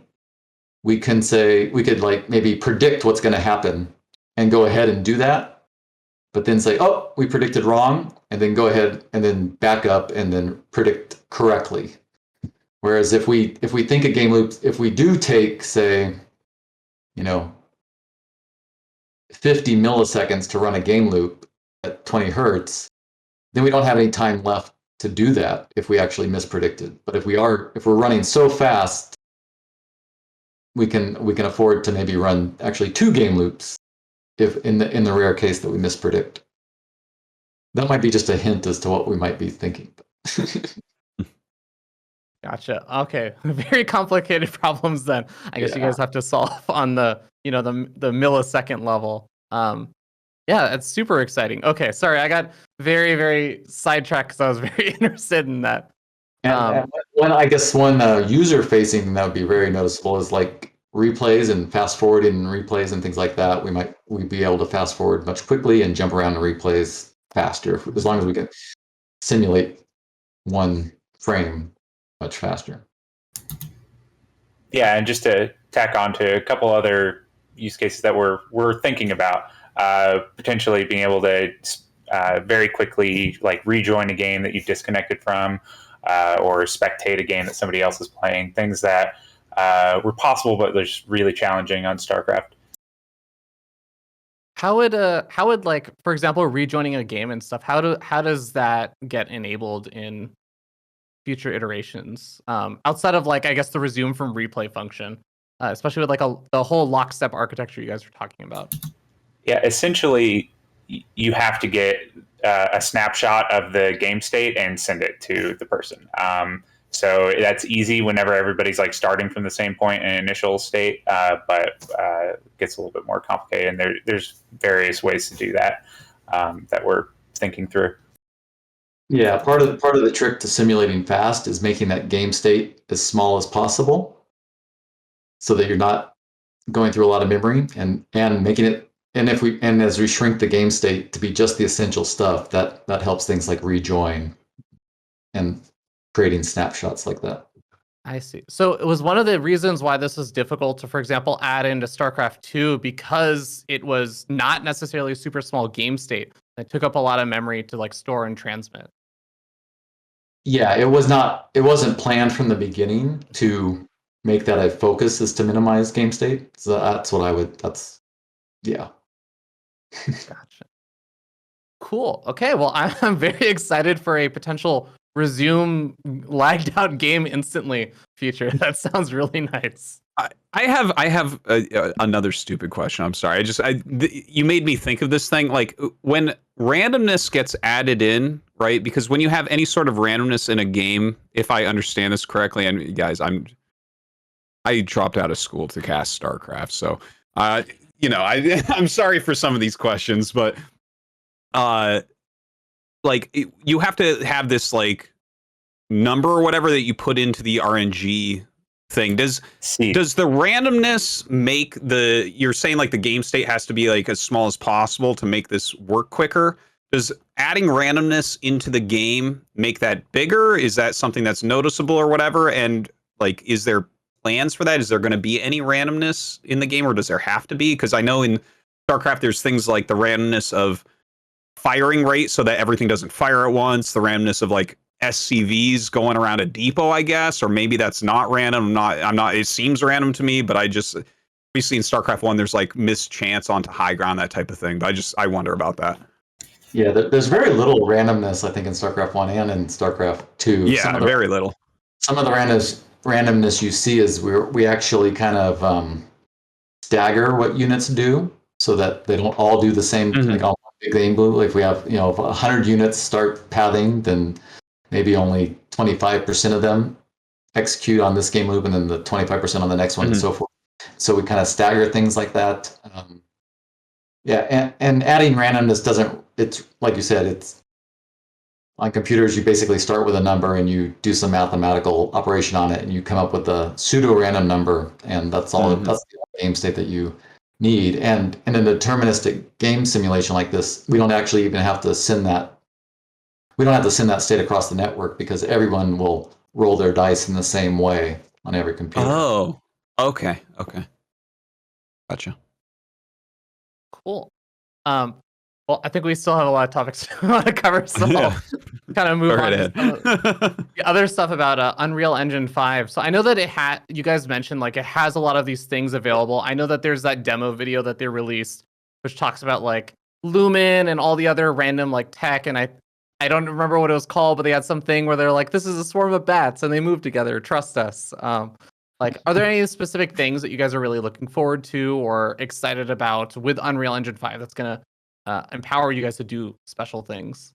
we could like maybe predict what's going to happen and go ahead and do that, but then say, oh, we predicted wrong, and then go ahead and then back up and then predict correctly. Whereas if we think a game loop, if we do take, say, 50 milliseconds to run a game loop at 20 hertz, then we don't have any time left to do that if we actually mispredicted. But if we're running so fast, we can afford to maybe run actually 2 game loops if in the rare case that we mispredict. That might be just a hint as to what we might be thinking. Gotcha. Okay. Very complicated problems then. I guess you guys have to solve on the millisecond level. Yeah, it's super exciting. Okay, sorry, I got very, very sidetracked because I was very interested in that. And one user-facing that would be very noticeable is like replays and fast forwarding and replays and things like that. We'd be able to fast forward much quickly and jump around to replays faster, as long as we can simulate 1 frame much faster. Yeah, and just to tack on to a couple other use cases that we're thinking about, potentially being able to very quickly like rejoin a game that you've disconnected from, or spectate a game that somebody else is playing. Things that were possible, but they're just really challenging on StarCraft. How would like, for example, rejoining a game and stuff, how does that get enabled in future iterations, outside of like, I guess, the resume from replay function, especially with like the whole lockstep architecture you guys were talking about? Yeah, essentially, you have to get a snapshot of the game state and send it to the person. So that's easy whenever everybody's like starting from the same point in initial state, but it gets a little bit more complicated, and there's various ways to do that that we're thinking through. Yeah, part of the trick to simulating fast is making that game state as small as possible, so that you're not going through a lot of memory, and making it. And as we shrink the game state to be just the essential stuff, that helps things like rejoin and creating snapshots like that. I see. So it was one of the reasons why this was difficult to, for example, add into StarCraft 2 because it was not necessarily a super small game state. It took up a lot of memory to like store and transmit. Yeah, it wasn't planned from the beginning to make that a focus is to minimize game state. So yeah. Gotcha. Cool. Okay. Well, I'm very excited for a potential resume lagged out game instantly feature. That sounds really nice. I have another stupid question. I'm sorry. You made me think of this thing. Like when randomness gets added in, right? Because when you have any sort of randomness in a game, if I understand this correctly, and guys, I dropped out of school to cast StarCraft, so I'm sorry for some of these questions, but you have to have this like number or whatever that you put into the RNG thing. Does the randomness make you're saying like the game state has to be like as small as possible to make this work quicker? Does adding randomness into the game make that bigger? Is that something that's noticeable or whatever? And like, is there plans for that? Is there going to be any randomness in the game, or does there have to be? Because I know in StarCraft there's things like the randomness of firing rate so that everything doesn't fire at once, the randomness of like SCVs going around a depot, I guess, or maybe that's not random. I'm not, it seems random to me, but obviously in StarCraft 1, there's like mischance onto high ground, that type of thing. But I wonder about that. Yeah, there's very little randomness, I think, in StarCraft 1 and in StarCraft 2. Yeah, very little. Some of the randomness you see is we actually kind of stagger what units do so that they don't all do the same, like all big game blue. If we have, if 100 units start pathing, then maybe only 25% of them execute on this game loop, and then the 25% on the next one, and so forth. So we kind of stagger things like that. And adding randomness it's like you said, it's on computers, you basically start with a number and you do some mathematical operation on it and you come up with a pseudo random number, and that's all. That's the game state that you need. And in a deterministic game simulation like this, we don't actually even have to send that. We don't have to send that state across the network because everyone will roll their dice in the same way on every computer. Oh, okay. Gotcha. Cool. Well, I think we still have a lot of topics we want to cover, so I'll kind of move on to the other stuff about Unreal Engine 5. So I know that you guys mentioned like it has a lot of these things available. I know that there's that demo video that they released, which talks about like Lumen and all the other random like tech, and I don't remember what it was called, but they had something where they're like, this is a swarm of bats and they move together, trust us. Like, are there any specific things that you guys are really looking forward to or excited about with Unreal Engine 5 that's going to empower you guys to do special things?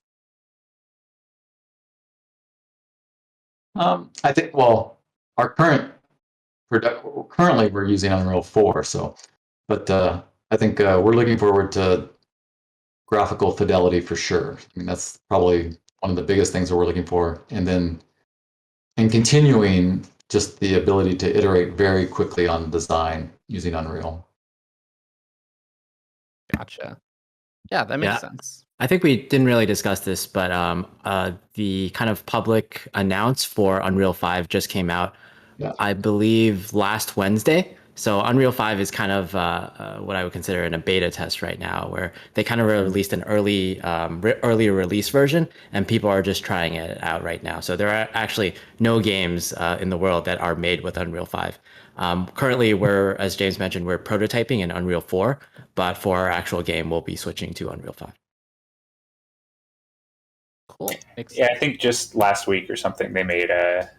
I think, our currently we're using Unreal 4, but I think we're looking forward to graphical fidelity for sure. I mean, that's probably one of the biggest things that we're looking for. And then continuing just the ability to iterate very quickly on design using Unreal. Gotcha. Yeah, that makes sense. I think we didn't really discuss this, but the kind of public announce for Unreal 5 just came out, I believe, last Wednesday. So Unreal 5 is kind of what I would consider in a beta test right now, where they kind of released an earlier release version, and people are just trying it out right now. So there are actually no games in the world that are made with Unreal 5. Currently, as James mentioned, we're prototyping in Unreal 4, but for our actual game, we'll be switching to Unreal 5. Cool. I think just last week or something they made a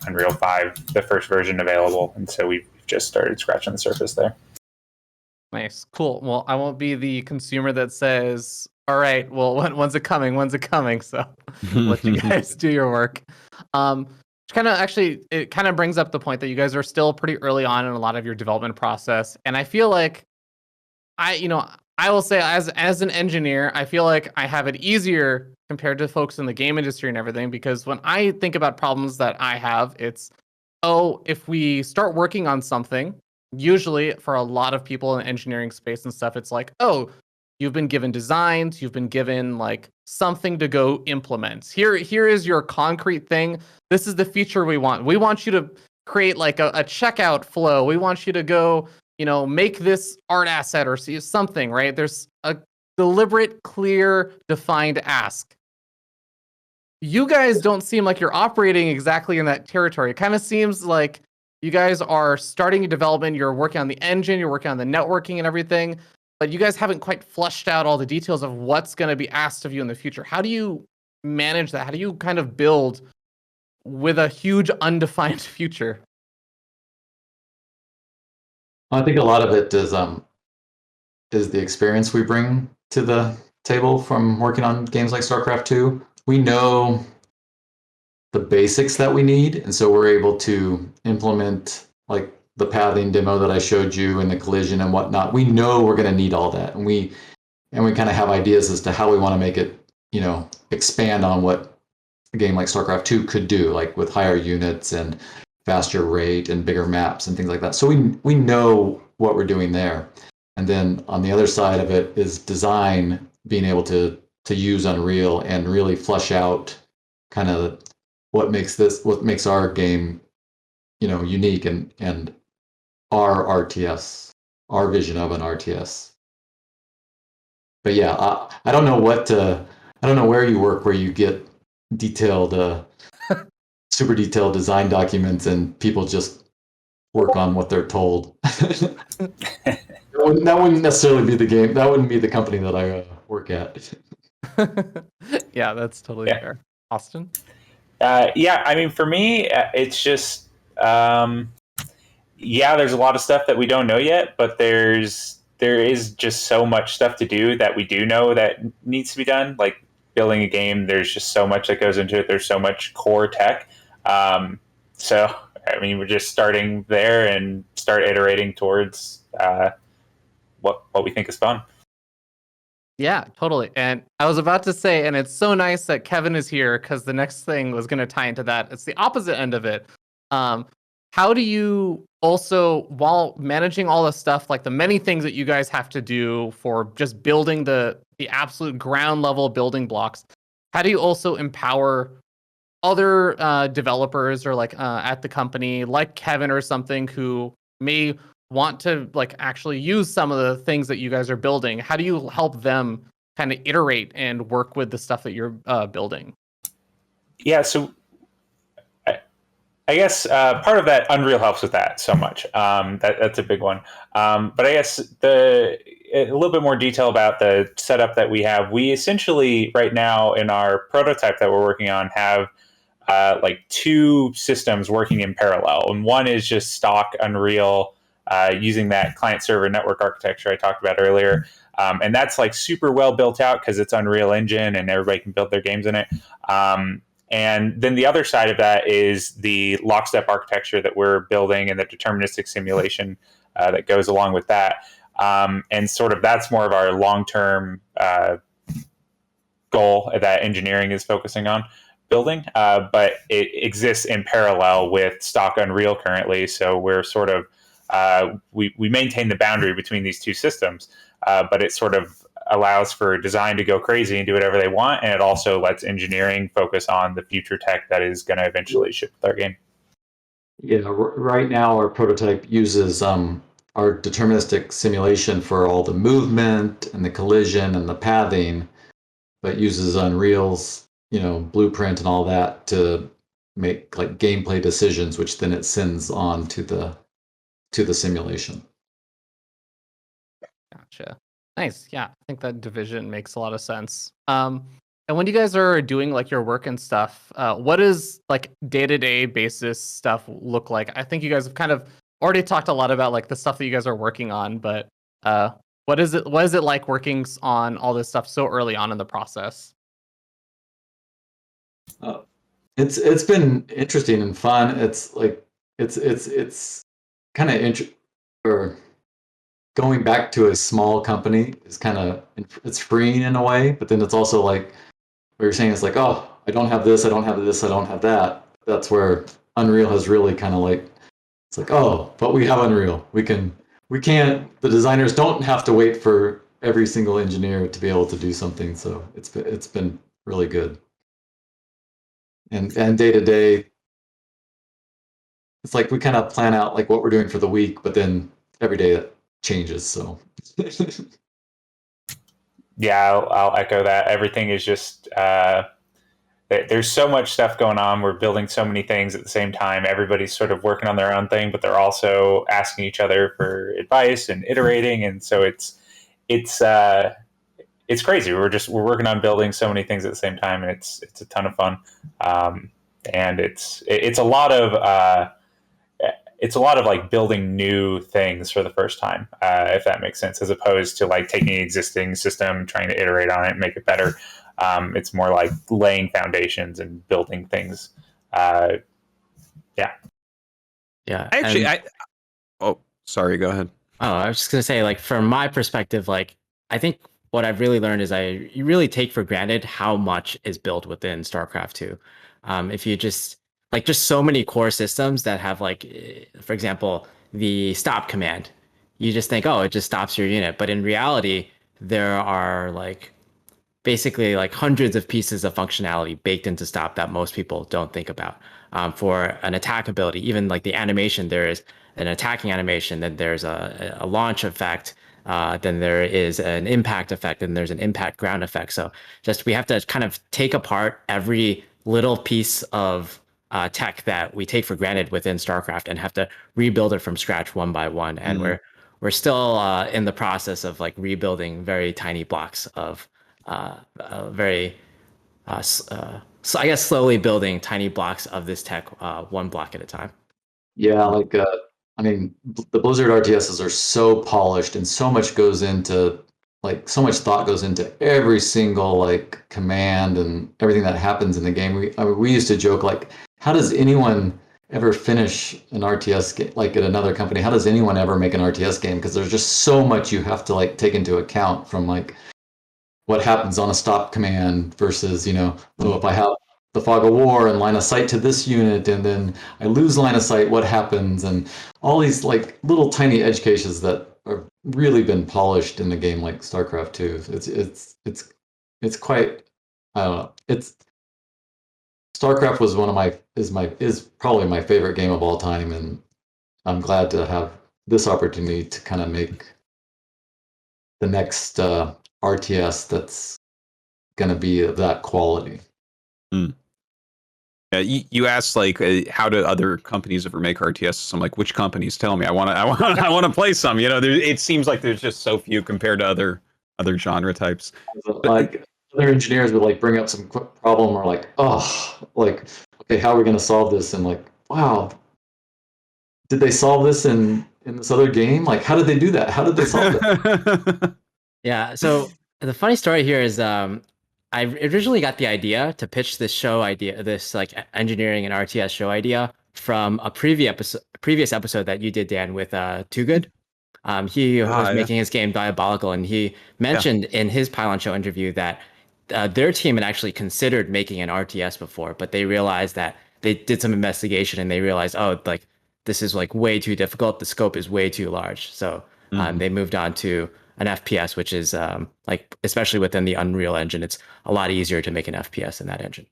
Unreal 5, the first version available, and so we've just started scratching the surface there. Nice. Cool. Well, I won't be the consumer that says, all right, well, when's it coming? So let you guys do your work. It kind of brings up the point that you guys are still pretty early on in a lot of your development process. And I feel like I will say as an engineer, I feel like I have it easier compared to folks in the game industry and everything, because when I think about problems that I have, it's, if we start working on something, usually for a lot of people in the engineering space and stuff, it's like, You've been given designs, you've been given like something to go implement. Here is your concrete thing. This is the feature we want. We want you to create like a checkout flow. We want you to go, make this art asset or see something, right? There's a deliberate, clear, defined ask. You guys don't seem like you're operating exactly in that territory. It kind of seems like you guys are starting a development. You're working on the engine, you're working on the networking and everything, but you guys haven't quite flushed out all the details of what's going to be asked of you in the future. How do you manage that? How do you kind of build with a huge undefined future? I think a lot of it is the experience we bring to the table from working on games like StarCraft 2. We know the basics that we need, and so we're able to implement like the pathing demo that I showed you and the collision and whatnot. We know we're going to need all that, and we kind of have ideas as to how we want to make it, expand on what a game like StarCraft 2 could do, like with higher units and faster rate and bigger maps and things like that. So we know what we're doing there. And then on the other side of it is design, being able to use Unreal and really flush out kind of what makes our game, unique and our RTS, our vision of an RTS. But yeah, I don't know I don't know where you work, where you get detailed, super detailed design documents and people just work on what they're told. That wouldn't necessarily be the game. That wouldn't be the company that I work at. Yeah, that's totally fair. Austin? Yeah, I mean, for me, it's just, there's a lot of stuff that we don't know yet, but there is just so much stuff to do that we do know that needs to be done. Like building a game, there's just so much that goes into it. There's so much core tech. So, I mean, we're just starting there and start iterating towards what we think is fun. Yeah, totally. And I was about to say, and it's so nice that Kevin is here because the next thing was going to tie into that. It's the opposite end of it. How do you also, while managing all the stuff, like the many things that you guys have to do for just building the absolute ground level building blocks, how do you also empower other developers or like at the company, like Kevin or something, who may want to like actually use some of the things that you guys are building? How do you help them kind of iterate and work with the stuff that you're building? Yeah, so I guess part of that, Unreal helps with that so much. That's a big one. But I guess a little bit more detail about the setup that we have. We essentially right now in our prototype that we're working on have like two systems working in parallel, and one is just stock Unreal using that client-server network architecture I talked about earlier. And that's like super well built out because it's Unreal Engine and everybody can build their games in it. And then the other side of that is the Lockstep architecture that we're building and the deterministic simulation that goes along with that. And sort of that's more of our long-term goal that engineering is focusing on building. But it exists in parallel with stock Unreal currently. So we're sort of we maintain the boundary between these two systems, but it sort of allows for design to go crazy and do whatever they want, and it also lets engineering focus on the future tech that is going to eventually ship with our game. Yeah, right now our prototype uses our deterministic simulation for all the movement and the collision and the pathing, but uses Unreal's blueprint and all that to make like gameplay decisions, which then it sends on to the simulation. Gotcha. Nice. Yeah, I think that division makes a lot of sense. And when you guys are doing like your work and stuff, what does like day-to-day basis stuff look like? I think you guys have kind of already talked a lot about like the stuff that you guys are working on, but what is it like working on all this stuff so early on in the process? It's been interesting and fun. It's like it's kind of going back to a small company is kind of, it's freeing in a way, but then it's also like what you're saying is like, oh, I don't have this, I don't have this, I don't have that. That's where Unreal has really kind of like, it's like, oh, but we have Unreal. The designers don't have to wait for every single engineer to be able to do something. So it's been really good. And day to day, it's like we kind of plan out like what we're doing for the week, but then every day it changes. So Yeah, I'll echo that. Everything is just there's so much stuff going on. We're building so many things at the same time. Everybody's sort of working on their own thing, but they're also asking each other for advice and iterating. And so it's crazy. We're working on building so many things at the same time, and it's a ton of fun. And it's a lot of like building new things for the first time, if that makes sense, as opposed to like taking an existing system, trying to iterate on it and make it better. It's more like laying foundations and building things. Yeah. Actually, oh, sorry, go ahead. Oh, I was just gonna say, like, from my perspective, like, I think what I've really learned is you really take for granted how much is built within StarCraft 2. If you just so many core systems that have like, for example, the stop command, you just think, oh, it just stops your unit. But in reality, there are like basically like hundreds of pieces of functionality baked into stop that most people don't think about. For an attack ability, even like the animation, there is an attacking animation, then there's a launch effect, then there is an impact effect, and there's an impact ground effect. So just we have to kind of take apart every little piece of tech that we take for granted within StarCraft and have to rebuild it from scratch one by one. And we're still in the process of like rebuilding very tiny blocks of very so I guess slowly building tiny blocks of this tech, one block at a time. yeah, like I mean, the Blizzard RTSs are so polished, and so much goes into like so much thought goes into every single like command and everything that happens in the game. We used to joke like, how does anyone ever finish an RTS game like at another company? How does anyone ever make an RTS game? Because there's just so much you have to like take into account, from like what happens on a stop command versus, oh, if I have the fog of war and line of sight to this unit and then I lose line of sight, what happens? And all these like little tiny edge cases that have really been polished in the game like StarCraft 2. It's quite, I don't know. It's StarCraft was is probably my favorite game of all time, and I'm glad to have this opportunity to kind of make the next RTS that's going to be of that quality. Yeah, you asked like, how do other companies ever make RTS? I'm like, which companies? Tell me. I want to play some. It seems like there's just so few compared to other genre types. Like other engineers would like bring up some problem, or like, oh, like, okay, how are we going to solve this? And like, wow, did they solve this in this other game? Like, how did they do that? How did they solve it? Yeah. So the funny story here is, I originally got the idea to pitch this show idea, this like engineering and RTS show idea, from a previous episode that you did, Dan, with Too Good. He was making his game Diabolical, and he mentioned in his Pylon Show interview that their team had actually considered making an RTS before, but they realized that they did some investigation and they realized, oh, like this is like way too difficult. The scope is way too large. So they moved on to an FPS, which is like, especially within the Unreal Engine, it's a lot easier to make an FPS in that engine.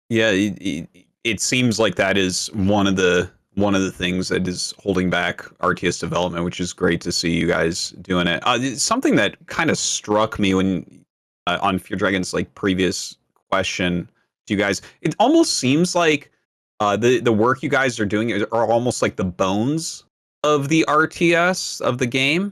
Yeah, it seems like that is one of the things that is holding back RTS development, which is great to see you guys doing it. Something that kind of struck me when on Fear Dragon's like previous question to you guys, it almost seems like the work you guys are doing are almost like the bones of the RTS of the game.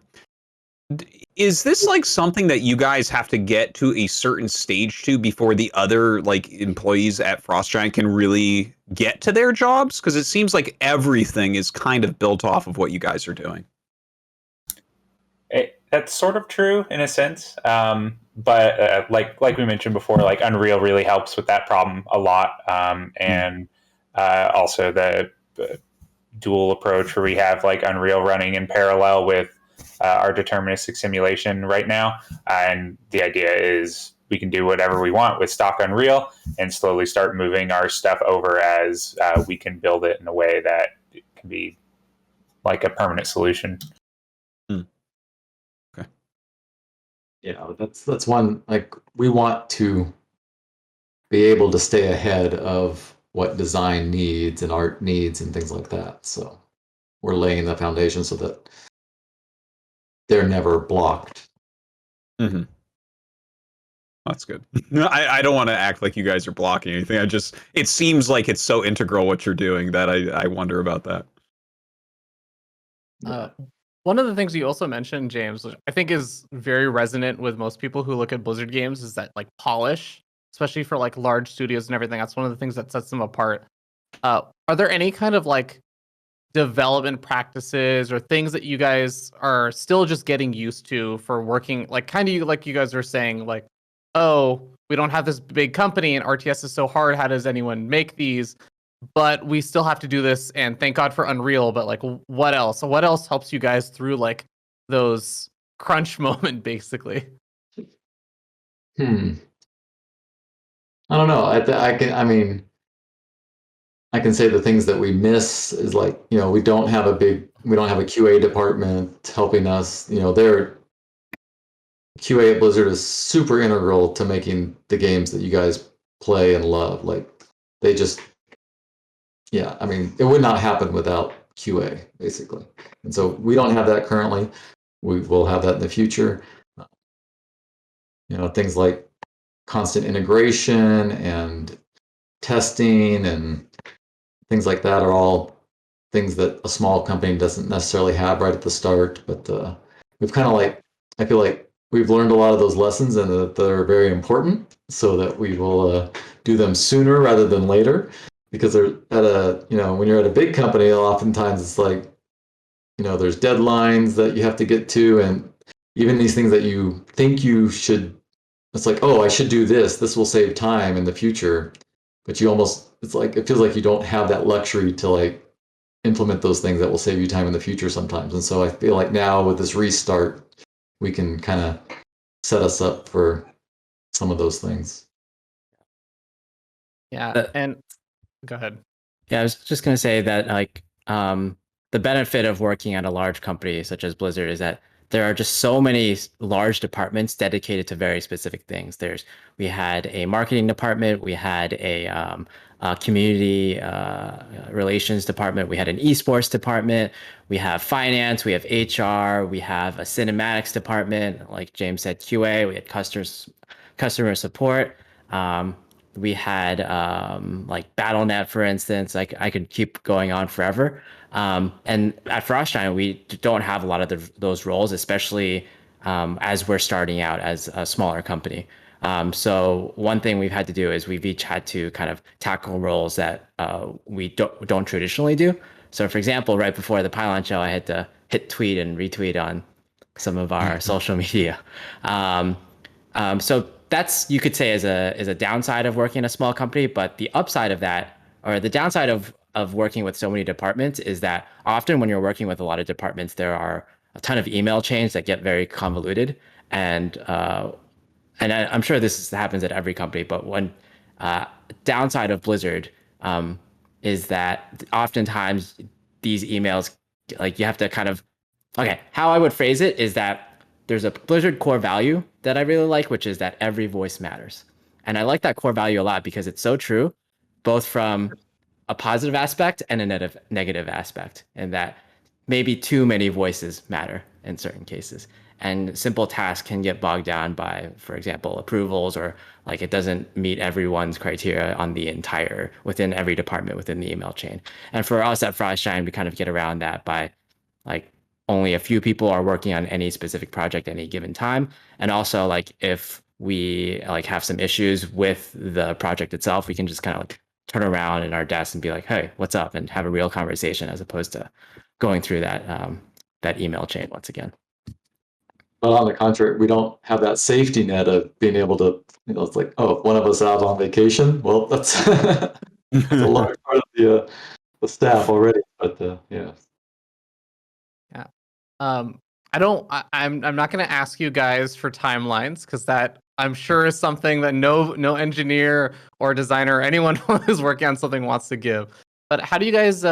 Is this like something that you guys have to get to a certain stage to before the other like employees at Frost Giant can really get to their jobs? Because it seems like everything is kind of built off of what you guys are doing. That's sort of true in a sense, but like we mentioned before, like Unreal really helps with that problem a lot, and also the dual approach where we have like Unreal running in parallel with our deterministic simulation right now, and the idea is we can do whatever we want with stock Unreal and slowly start moving our stuff over as we can build it in a way that it can be like a permanent solution. that's one, like, we want to be able to stay ahead of what design needs and art needs and things like that. So we're laying the foundation so that they're never blocked. Mm-hmm. That's good. I don't want to act like you guys are blocking anything. It seems like it's so integral what you're doing that I wonder about that. One of the things you also mentioned, James, which I think is very resonant with most people who look at Blizzard games, is that like polish, especially for like large studios and everything. That's one of the things that sets them apart. Are there any kind of like development practices or things that you guys are still just getting used to for working, like kind of like you guys are saying, like, oh, we don't have this big company and RTS is so hard. How does anyone make these? But we still have to do this, and thank God for Unreal. But like, what else? What else helps you guys through like those crunch moment, basically? I don't know. I can say the things that we miss is like, we don't have a QA department helping us. Their QA at Blizzard is super integral to making the games that you guys play and love. Like, they just, it would not happen without QA, basically. And so we don't have that currently. We will have that in the future. Things like constant integration and testing and things like that are all things that a small company doesn't necessarily have right at the start. But we've kind of I feel like we've learned a lot of those lessons and that they're very important, so that we will do them sooner rather than later. Because they're when you're at a big company, oftentimes it's like, there's deadlines that you have to get to, and even these things that you think you should, it's like, oh, I should do this. This will save time in the future. But it feels like you don't have that luxury to like implement those things that will save you time in the future sometimes. And so I feel like now with this restart, we can kind of set us up for some of those things. Yeah, and go ahead. Yeah, I was just going to say that like the benefit of working at a large company such as Blizzard is that there are just so many large departments dedicated to very specific things. We had a marketing department, we had a community relations department, we had an esports department, we have finance, we have HR, we have a cinematics department, like James said, QA, we had customer support. We had like BattleNet, for instance. Like, I could keep going on forever. And at Frostgiant, we don't have a lot of those roles, especially as we're starting out as a smaller company. So one thing we've had to do is we've each had to kind of tackle roles that we don't traditionally do. So, for example, right before the Pylon show, I had to hit tweet and retweet on some of our social media. So that's, you could say, is a downside of working in a small company. But the upside of that, or the downside of working with so many departments, is that often when you're working with a lot of departments, there are a ton of email chains that get very convoluted. And I'm sure this happens at every company, but one downside of Blizzard is that oftentimes these emails, like, you have to kind of, okay, how I would phrase it is that there's a Blizzard core value that I really like, which is that every voice matters. And I like that core value a lot because it's so true, both from a positive aspect and a negative aspect, and that maybe too many voices matter in certain cases. And simple tasks can get bogged down by, for example, approvals, or like it doesn't meet everyone's criteria within every department within the email chain. And for us at Frostgiant, we kind of get around that by like only a few people are working on any specific project at any given time. And also, like, if we like have some issues with the project itself, we can just kind of like turn around in our desk and be like, hey, what's up? And have a real conversation, as opposed to going through that email chain once again. But on the contrary, we don't have that safety net of being able to, it's like, oh, if one of us out on vacation, well, that's, that's a large part of the staff already. But yeah. Yeah. I'm not going to ask you guys for timelines, because that, I'm sure, is something that no engineer or designer or anyone who's working on something wants to give. But how do you guys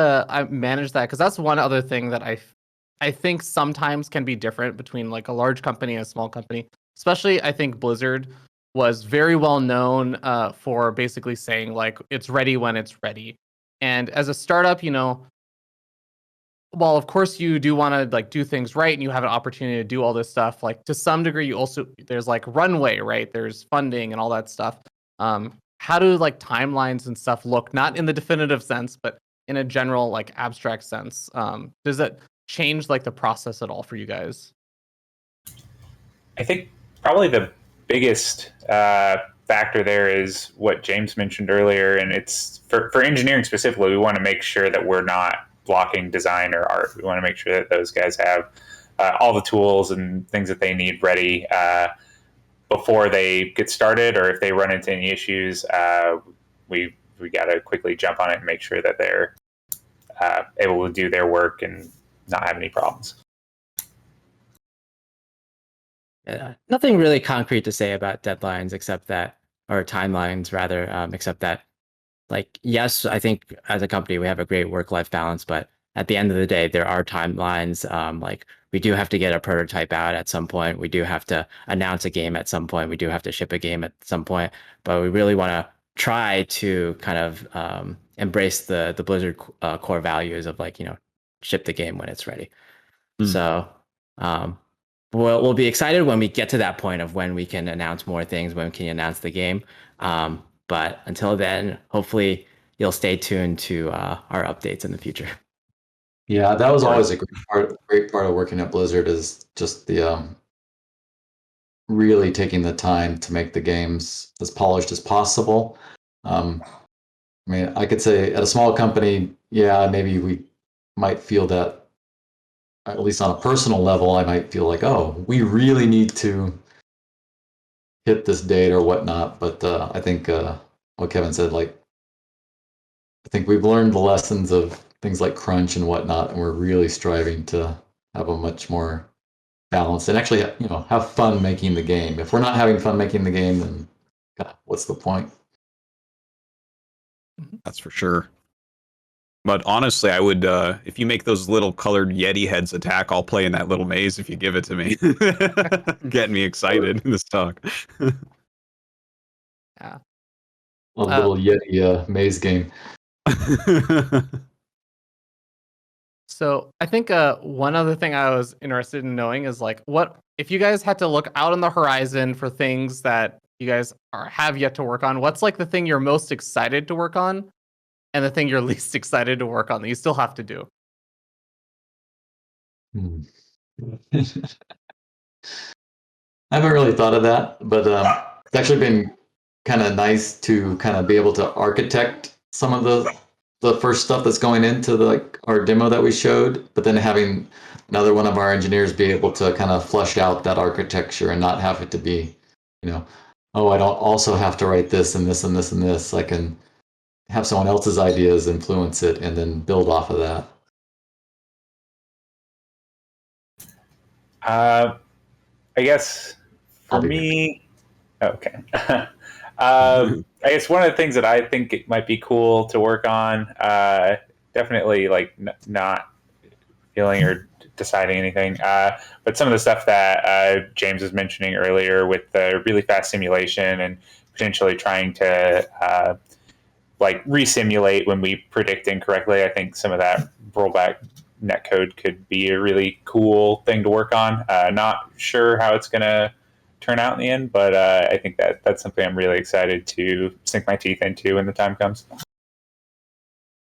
manage that? Because that's one other thing that I think sometimes can be different between like a large company and a small company. especially I think Blizzard was very well known for basically saying like it's ready when it's ready. And as a startup, while of course you do want to like do things right and you have an opportunity to do all this stuff, like to some degree you also there's like runway, right? There's funding and all that stuff. How do like timelines and stuff look, not in the definitive sense, but in a general like abstract sense? Does that change like the process at all for you guys? I think probably the biggest factor there is what James mentioned earlier, and it's for engineering specifically. We want to make sure that we're not blocking design or art. We want to make sure that those guys have all the tools and things that they need ready before they get started, or if they run into any issues, we got to quickly jump on it and make sure that they're able to do their work and not have any problems. Nothing really concrete to say about deadlines except that, or timelines rather, except that, like, yes, I think as a company we have a great work-life balance, but at the end of the day, there are timelines. Like, we do have to get a prototype out at some point. We do have to announce a game at some point. We do have to ship a game at some point. But we really want to try to kind of embrace the Blizzard core values of like, ship the game when it's ready. So we'll be excited when we get to that point of when we can announce more things, when we can announce the game. But until then, hopefully you'll stay tuned to our updates in the future. Yeah, that was always a great part of working at Blizzard, is just the really taking the time to make the games as polished as possible. I mean, I could say at a small company, yeah, maybe we might feel that, at least on a personal level, I might feel like, oh, we really need to hit this date or whatnot. But I think what Kevin said, like, I think we've learned the lessons of things like crunch and whatnot, and we're really striving to have a much more balanced and actually, have fun making the game. If we're not having fun making the game, then God, what's the point? That's for sure. But honestly, I would, if you make those little colored Yeti heads attack, I'll play in that little maze if you give it to me. Getting me excited in this talk. Yeah. A little Yeti maze game. So I think one other thing I was interested in knowing is like, what if you guys had to look out on the horizon for things that you guys have yet to work on? What's like the thing you're most excited to work on, and the thing you're least excited to work on that you still have to do? I haven't really thought of that, but it's actually been kind of nice to kind of be able to architect some of the first stuff that's going into our demo that we showed, but then having another one of our engineers be able to kind of flesh out that architecture and not have it to be, oh, I don't also have to write this and this and this and this. I can have someone else's ideas influence it and then build off of that. I guess for me, okay. I guess one of the things that I think it might be cool to work on, definitely like not feeling or deciding anything, but some of the stuff that James was mentioning earlier with the really fast simulation and potentially trying to like re-simulate when we predict incorrectly. I think some of that rollback netcode could be a really cool thing to work on. Not sure how it's going to turn out in the end, but I think that's something I'm really excited to sink my teeth into when the time comes.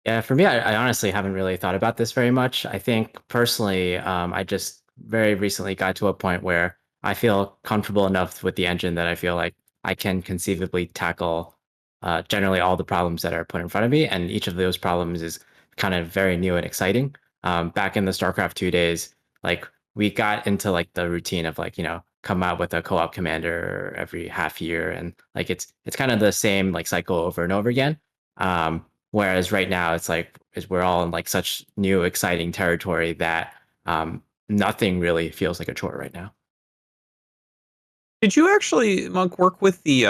Yeah, for me, I honestly haven't really thought about this very much. I think personally, I just very recently got to a point where I feel comfortable enough with the engine that I feel like I can conceivably tackle generally all the problems that are put in front of me. And each of those problems is kind of very new and exciting. Back in the StarCraft 2 days, like we got into like the routine of like, come out with a co-op commander every half year. And like, it's kind of the same like cycle over and over again. Whereas right now it's like we're all in like such new, exciting territory that nothing really feels like a chore right now. Did you actually, Monk, work with the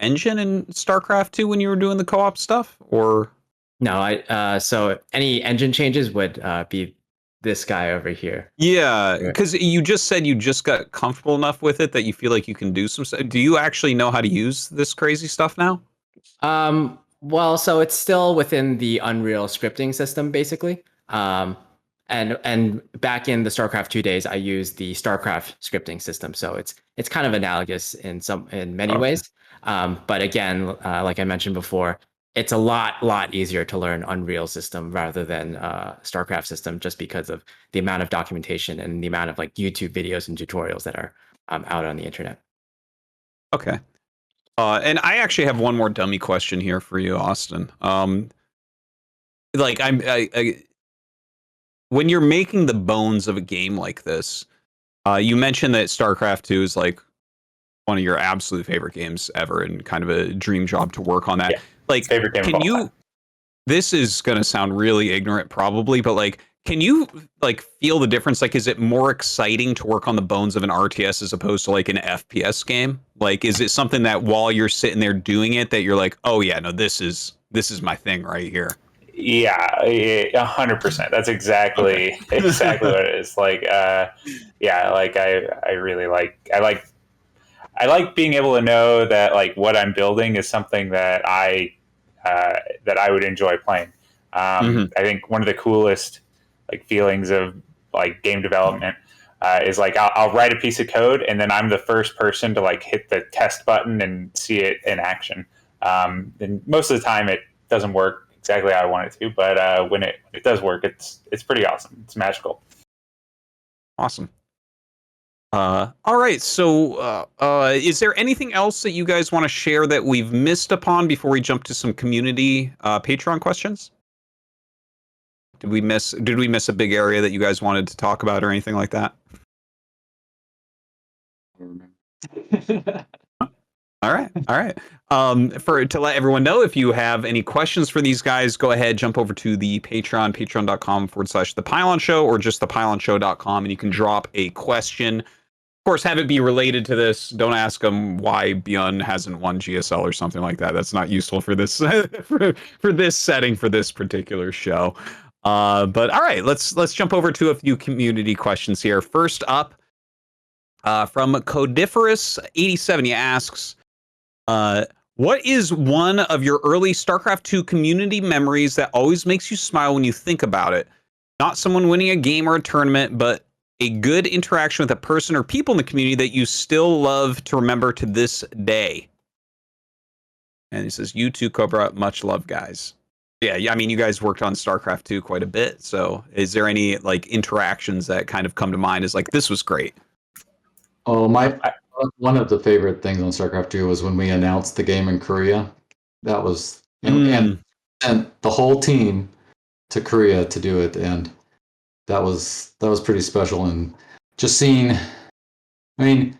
engine in StarCraft 2 when you were doing the co-op stuff, or? No, so any engine changes would be this guy over here. Yeah, because you just said you just got comfortable enough with it that you feel like you can do some stuff. Do you actually know how to use this crazy stuff now? Well, so it's still within the Unreal scripting system, basically. And back in the StarCraft 2 days, I used the StarCraft scripting system. So it's kind of analogous in many ways. But again, like I mentioned before, it's a lot easier to learn Unreal system rather than StarCraft system, just because of the amount of documentation and the amount of like YouTube videos and tutorials that are out on the internet. Okay. And I actually have one more dummy question here for you, Austin. Like when you're making the bones of a game like this, you mentioned that StarCraft 2 is like one of your absolute favorite games ever and kind of a dream job to work on that. Yeah, like, favorite game can of all you, time. this is going to sound really ignorant probably, but like, can you like feel the difference? Like, is it more exciting to work on the bones of an RTS as opposed to like an FPS game? Like, is it something that while you're sitting there doing it that you're like, oh yeah, no, this is my thing right here? Yeah, 100%. That's exactly Okay. exactly what it is. Like, yeah, like I really I like being able to know that like what I'm building is something that I would enjoy playing. I think one of the coolest like feelings of like game development is like I'll write a piece of code and then I'm the first person to like hit the test button and see it in action. And most of the time it doesn't work exactly how I want it to, but when it does work, it's pretty awesome. It's magical. Awesome. All right. So, is there anything else that you guys want to share that we've missed upon before we jump to some community Patreon questions? Did we miss a big area that you guys wanted to talk about or anything like that? All right. All right. To let everyone know, if you have any questions for these guys, go ahead, jump over to the Patreon, patreon.com/the Pylon Show, or just thepylonshow.com, and you can drop a question. Of course, have it be related to this. Don't ask them why Byun hasn't won GSL or something like that. That's not useful for this for this setting for this particular show. But all right, let's jump over to a few community questions here. First up, from Codiferous87, he asks, what is one of your early StarCraft 2 community memories that always makes you smile when you think about it? Not someone winning a game or a tournament, but a good interaction with a person or people in the community that you still love to remember to this day. And he says, you too, Cobra, much love, guys. Yeah, I mean, you guys worked on StarCraft 2 quite a bit. So is there any like interactions that kind of come to mind as like, this was great? Oh, one of the favorite things on StarCraft 2 was when we announced the game in Korea. That was and the whole team to Korea to do it, and that was pretty special. And just seeing, I mean,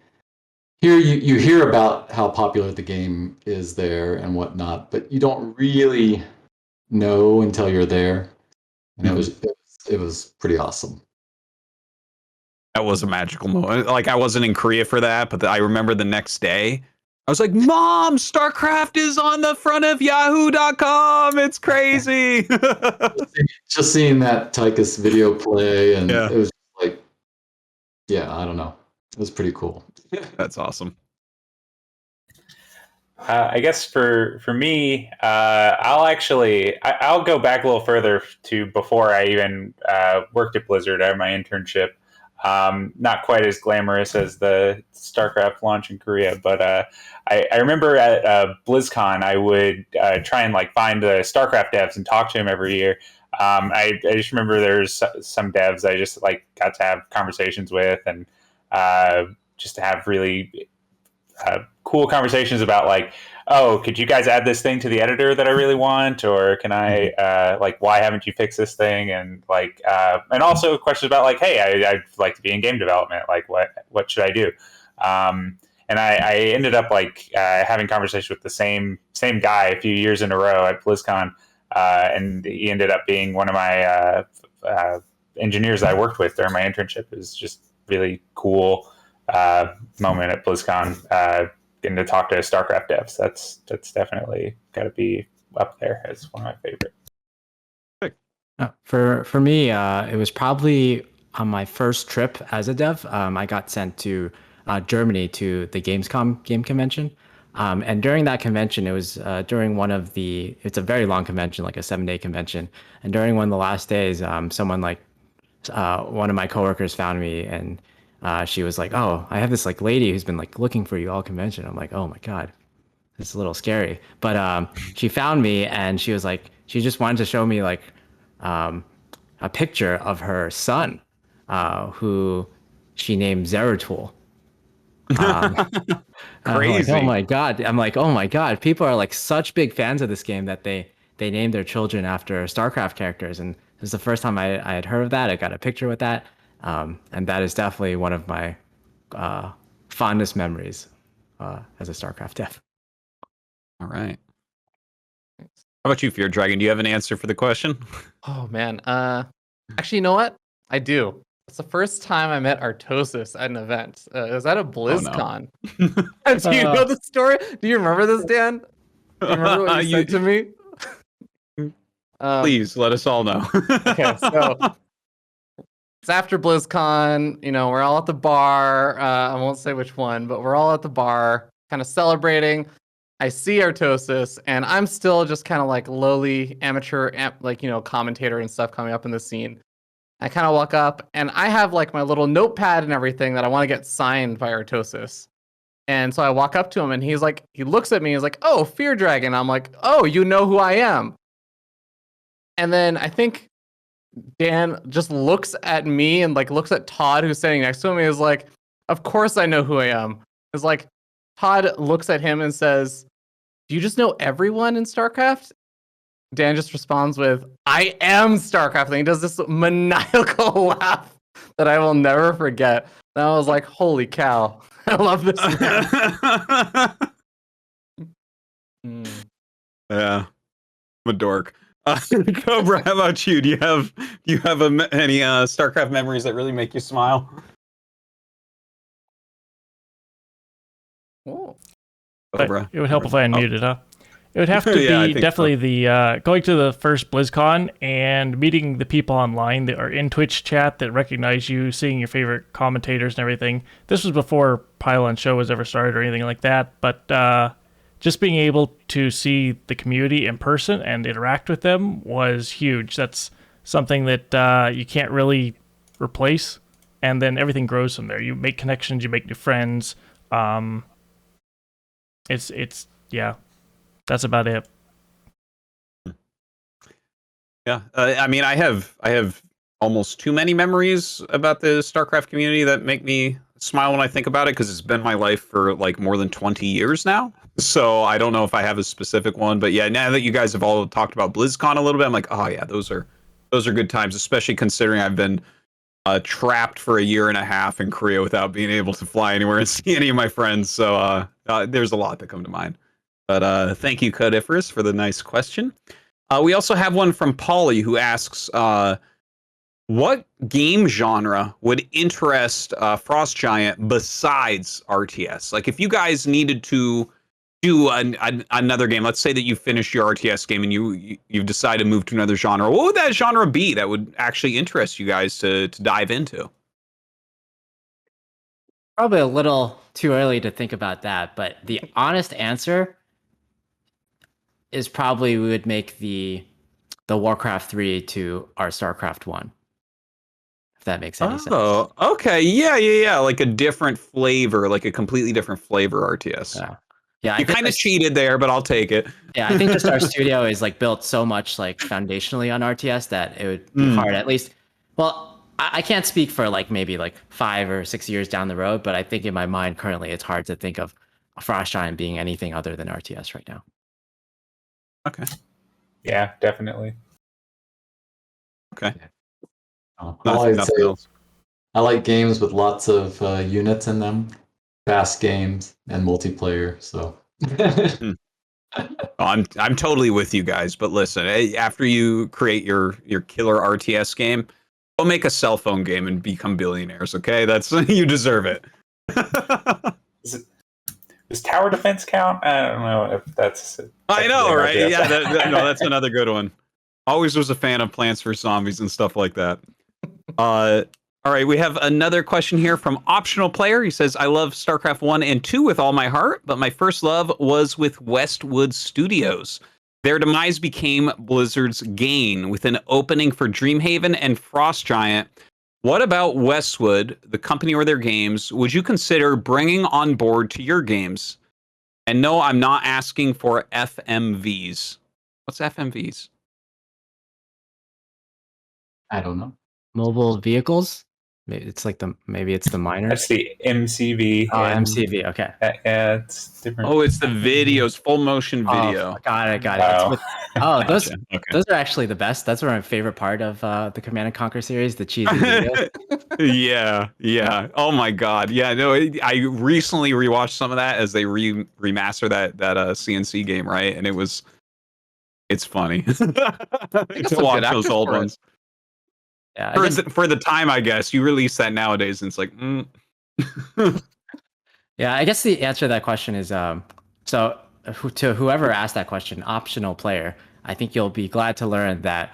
here you hear about how popular the game is there and whatnot, but you don't really know until you're there, and it was pretty awesome. That was a magical moment. Like, I wasn't in Korea for that, but I remember the next day, I was like, Mom, StarCraft is on the front of yahoo.com. It's crazy. Just seeing that Tychus video play, and Yeah. it was like, yeah, I don't know. It was pretty cool. That's awesome. I guess for me, I'll go back a little further to before I even worked at Blizzard. I had my internship. Not quite as glamorous as the StarCraft launch in Korea, but I remember at BlizzCon, I would try and like find the StarCraft devs and talk to them every year. I just remember there's some devs I just like got to have conversations with, and just to have really cool conversations about like, oh, could you guys add this thing to the editor that I really want, or can I like, why haven't you fixed this thing? And like, and also questions about like, hey, I'd like to be in game development. Like, what should I do? And I ended up like having conversations with the same guy a few years in a row at BlizzCon, and he ended up being one of my engineers that I worked with during my internship. It was just really cool moment at BlizzCon. Getting to talk to StarCraft devs, that's definitely got to be up there as one of my favorites. For me, it was probably on my first trip as a dev. I got sent to Germany to the Gamescom game convention. And during that convention, it was during it's a very long convention, like a 7-day convention. And during one of the last days, someone one of my coworkers found me, and she was like, "Oh, I have this like lady who's been like looking for you all convention." I'm like, "Oh my God, it's a little scary." But she found me, and she was like, she just wanted to show me like um, a picture of her son, who she named Zeratul. Um, I'm like, oh Crazy. my God. I'm like, oh my God. People are like such big fans of this game that they named their children after StarCraft characters. And this is the first time I had heard of that. I got a picture with that. And that is definitely one of my fondest memories as a StarCraft dev. All right. How about you, Fear Dragon? Do you have an answer for the question? Oh man. Actually, you know what? I do. It's the first time I met Artosis at an event. It was at a BlizzCon. Do you know the story? Do you remember this, Dan? Do you remember what you said to me? Please let us all know. Okay, so it's after BlizzCon. You know, we're all at the bar. I won't say which one, but we're all at the bar, kind of celebrating. I see Artosis, and I'm still just kind of like lowly amateur, commentator and stuff coming up in the scene. I kind of walk up, and I have like my little notepad and everything that I want to get signed by Artosis. And so I walk up to him, and he looks at me, he's like, "Oh, Fear Dragon." I'm like, "Oh, you know who I am." And then I think Dan just looks at me and like looks at Todd, who's sitting next to him, and is like, "Of course I know who I am." It's like Todd looks at him and says, "Do you just know everyone in StarCraft?" Dan just responds with, "I am StarCraft." And he does this maniacal laugh that I will never forget. And I was like, holy cow. I love this man. Yeah, I'm a dork. Cobra, how about you? Do you have any StarCraft memories that really make you smile? Oh. Cobra. It would help if I unmuted, huh? It would have to Yeah, I be think definitely the going to the first BlizzCon and meeting the people online that are in Twitch chat that recognize you, seeing your favorite commentators and everything. This was before Pylon show was ever started or anything like that, but just being able to see the community in person and interact with them was huge. That's something that you can't really replace, and then everything grows from there. You make connections, you make new friends. It's yeah. That's about it. Yeah, I mean, I have almost too many memories about the StarCraft community that make me smile when I think about it, because it's been my life for like more than 20 years now. So I don't know if I have a specific one, but yeah, now that you guys have all talked about BlizzCon a little bit, I'm like, oh yeah, those are good times, especially considering I've been trapped for a year and a half in Korea without being able to fly anywhere and see any of my friends. So there's a lot that come to mind. But thank you, Codiferous, for the nice question. We also have one from Polly, who asks, what game genre would interest Frost Giant besides RTS? Like, if you guys needed to do another game, let's say that you finished your RTS game and you've decided to move to another genre, what would that genre be that would actually interest you guys to dive into? Probably a little too early to think about that, but the honest answer is probably we would make the Warcraft 3 to our StarCraft 1. If that makes any sense. Oh, okay. Yeah. Like a different flavor, like a completely different flavor RTS. Yeah, you kind of cheated there, but I'll take it. Yeah, I think just our studio is like built so much like foundationally on RTS that it would be hard, at least. Well, I can't speak for like maybe like 5 or 6 years down the road, but I think in my mind currently it's hard to think of Frost Giant being anything other than RTS right now. Okay. Yeah, definitely. Okay. I like games with lots of units in them, fast games, and multiplayer. So I'm totally with you guys. But listen, after you create your killer RTS game, go make a cell phone game and become billionaires. Okay, that's you deserve it. Does tower defense count? I don't know if that's. I know, right? Yeah, no, that's another good one. Always was a fan of Plants vs Zombies and stuff like that. All right, we have another question here from Optional Player. He says, I love StarCraft 1 and 2 with all my heart, but my first love was with Westwood Studios. Their demise became Blizzard's gain with an opening for Dreamhaven and Frost Giant. What about Westwood, the company or their games, would you consider bringing on board to your games? And no, I'm not asking for FMVs. What's FMVs? I don't know. Mobile vehicles? Maybe it's the miners. That's the MCV. Oh, MCV. Okay. Yeah, it's different. Oh, it's the videos, full motion video. Oh, got it. Wow. Those Gotcha. Okay. those are actually the best. That's my favorite part of the Command and Conquer series, the cheesy videos. Yeah. Oh my God. Yeah. No, I recently rewatched some of that as they remaster that CNC game, right? And it's funny to watch those old ones. Yeah, For the time, I guess you release that nowadays, and it's like, yeah. I guess the answer to that question is so to whoever asked that question, Optional Player. I think you'll be glad to learn that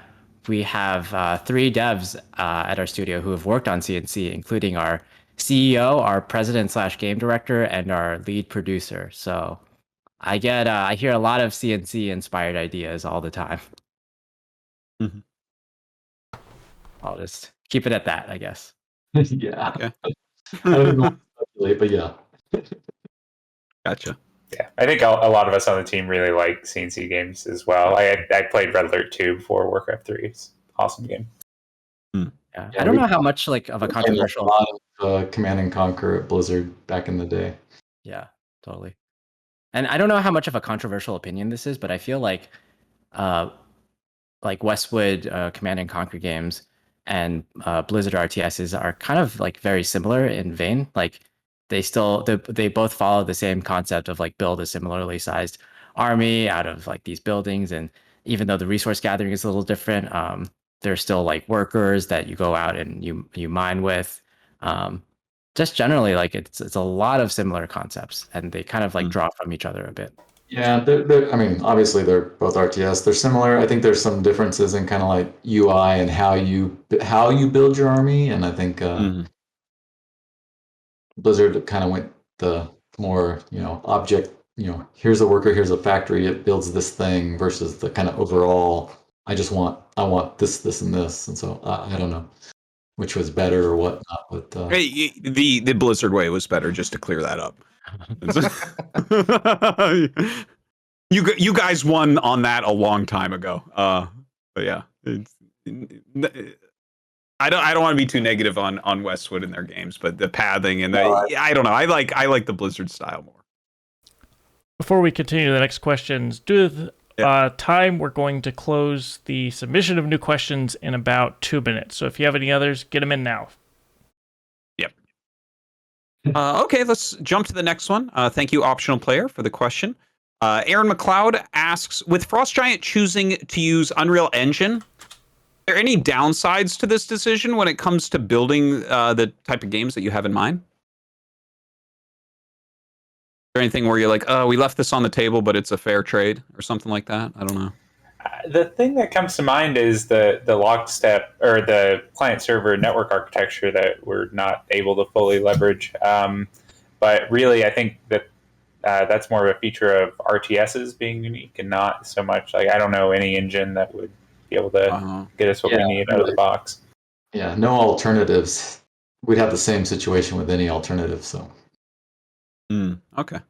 we have 3 devs at our studio who have worked on CNC, including our CEO, our president / game director, and our lead producer. So I hear a lot of CNC inspired ideas all the time. Mm-hmm. I'll just keep it at that, I guess. Yeah. Okay. I don't know speculate, but yeah. Gotcha. Yeah, I think a lot of us on the team really like CNC games as well. I played Red Alert 2 before Warcraft 3. It's an awesome game. Yeah. I don't know how much of a controversial. A lot of Command and Conquer at Blizzard back in the day. Yeah, totally. And I don't know how much of a controversial opinion this is, but I feel like Westwood Command and Conquer games and Blizzard RTSs are kind of very similar in vein. They both follow the same concept of build a similarly sized army out of these buildings, and even though the resource gathering is a little different, there's still workers that you go out and you mine with. Just generally, it's a lot of similar concepts, and they kind of draw from each other a bit. Yeah, I mean, obviously they're both RTS. They're similar. I think there's some differences in kind of UI and how you build your army, and I think Blizzard kind of went the more object. Here's a worker, here's a factory. It builds this thing versus the kind of overall. I want this, and this, and so I don't know which was better or whatnot. But the Blizzard way was better. Just to clear that up. You guys won on that a long time ago. But yeah, I don't want to be too negative on Westwood and their games, but the pathing and I don't know. I like the Blizzard style more. Before we continue to the next questions, due to the time, we're going to close the submission of new questions in about 2 minutes. So if you have any others, get them in now. Okay, let's jump to the next one. Thank you, Optional Player, for the question. Aaron McLeod asks, with Frost Giant choosing to use Unreal Engine, are there any downsides to this decision when it comes to building the type of games that you have in mind? Is there anything where you're like, oh, we left this on the table, but it's a fair trade or something like that? I don't know. The thing that comes to mind is the Lockstep or the client server network architecture that we're not able to fully leverage. But really, I think that that's more of a feature of RTSs being unique and not so much I don't know any engine that would be able to get us what we need out of the box. Yeah, no alternatives. We'd have the same situation with any alternative. So. Okay.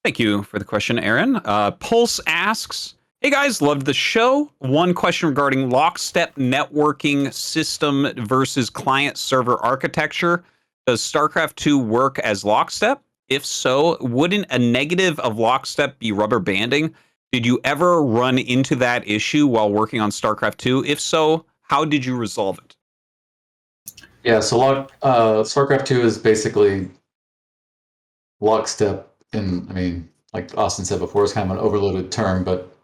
Thank you for the question, Aaron. Pulse asks, hey guys, loved the show. One question regarding Lockstep networking system versus client server architecture. Does StarCraft 2 work as Lockstep? If so, wouldn't a negative of Lockstep be rubber banding? Did you ever run into that issue while working on StarCraft 2? If so, how did you resolve it? Yeah, so StarCraft 2 is basically Lockstep, and I mean, like Austin said before, it's kind of an overloaded term, but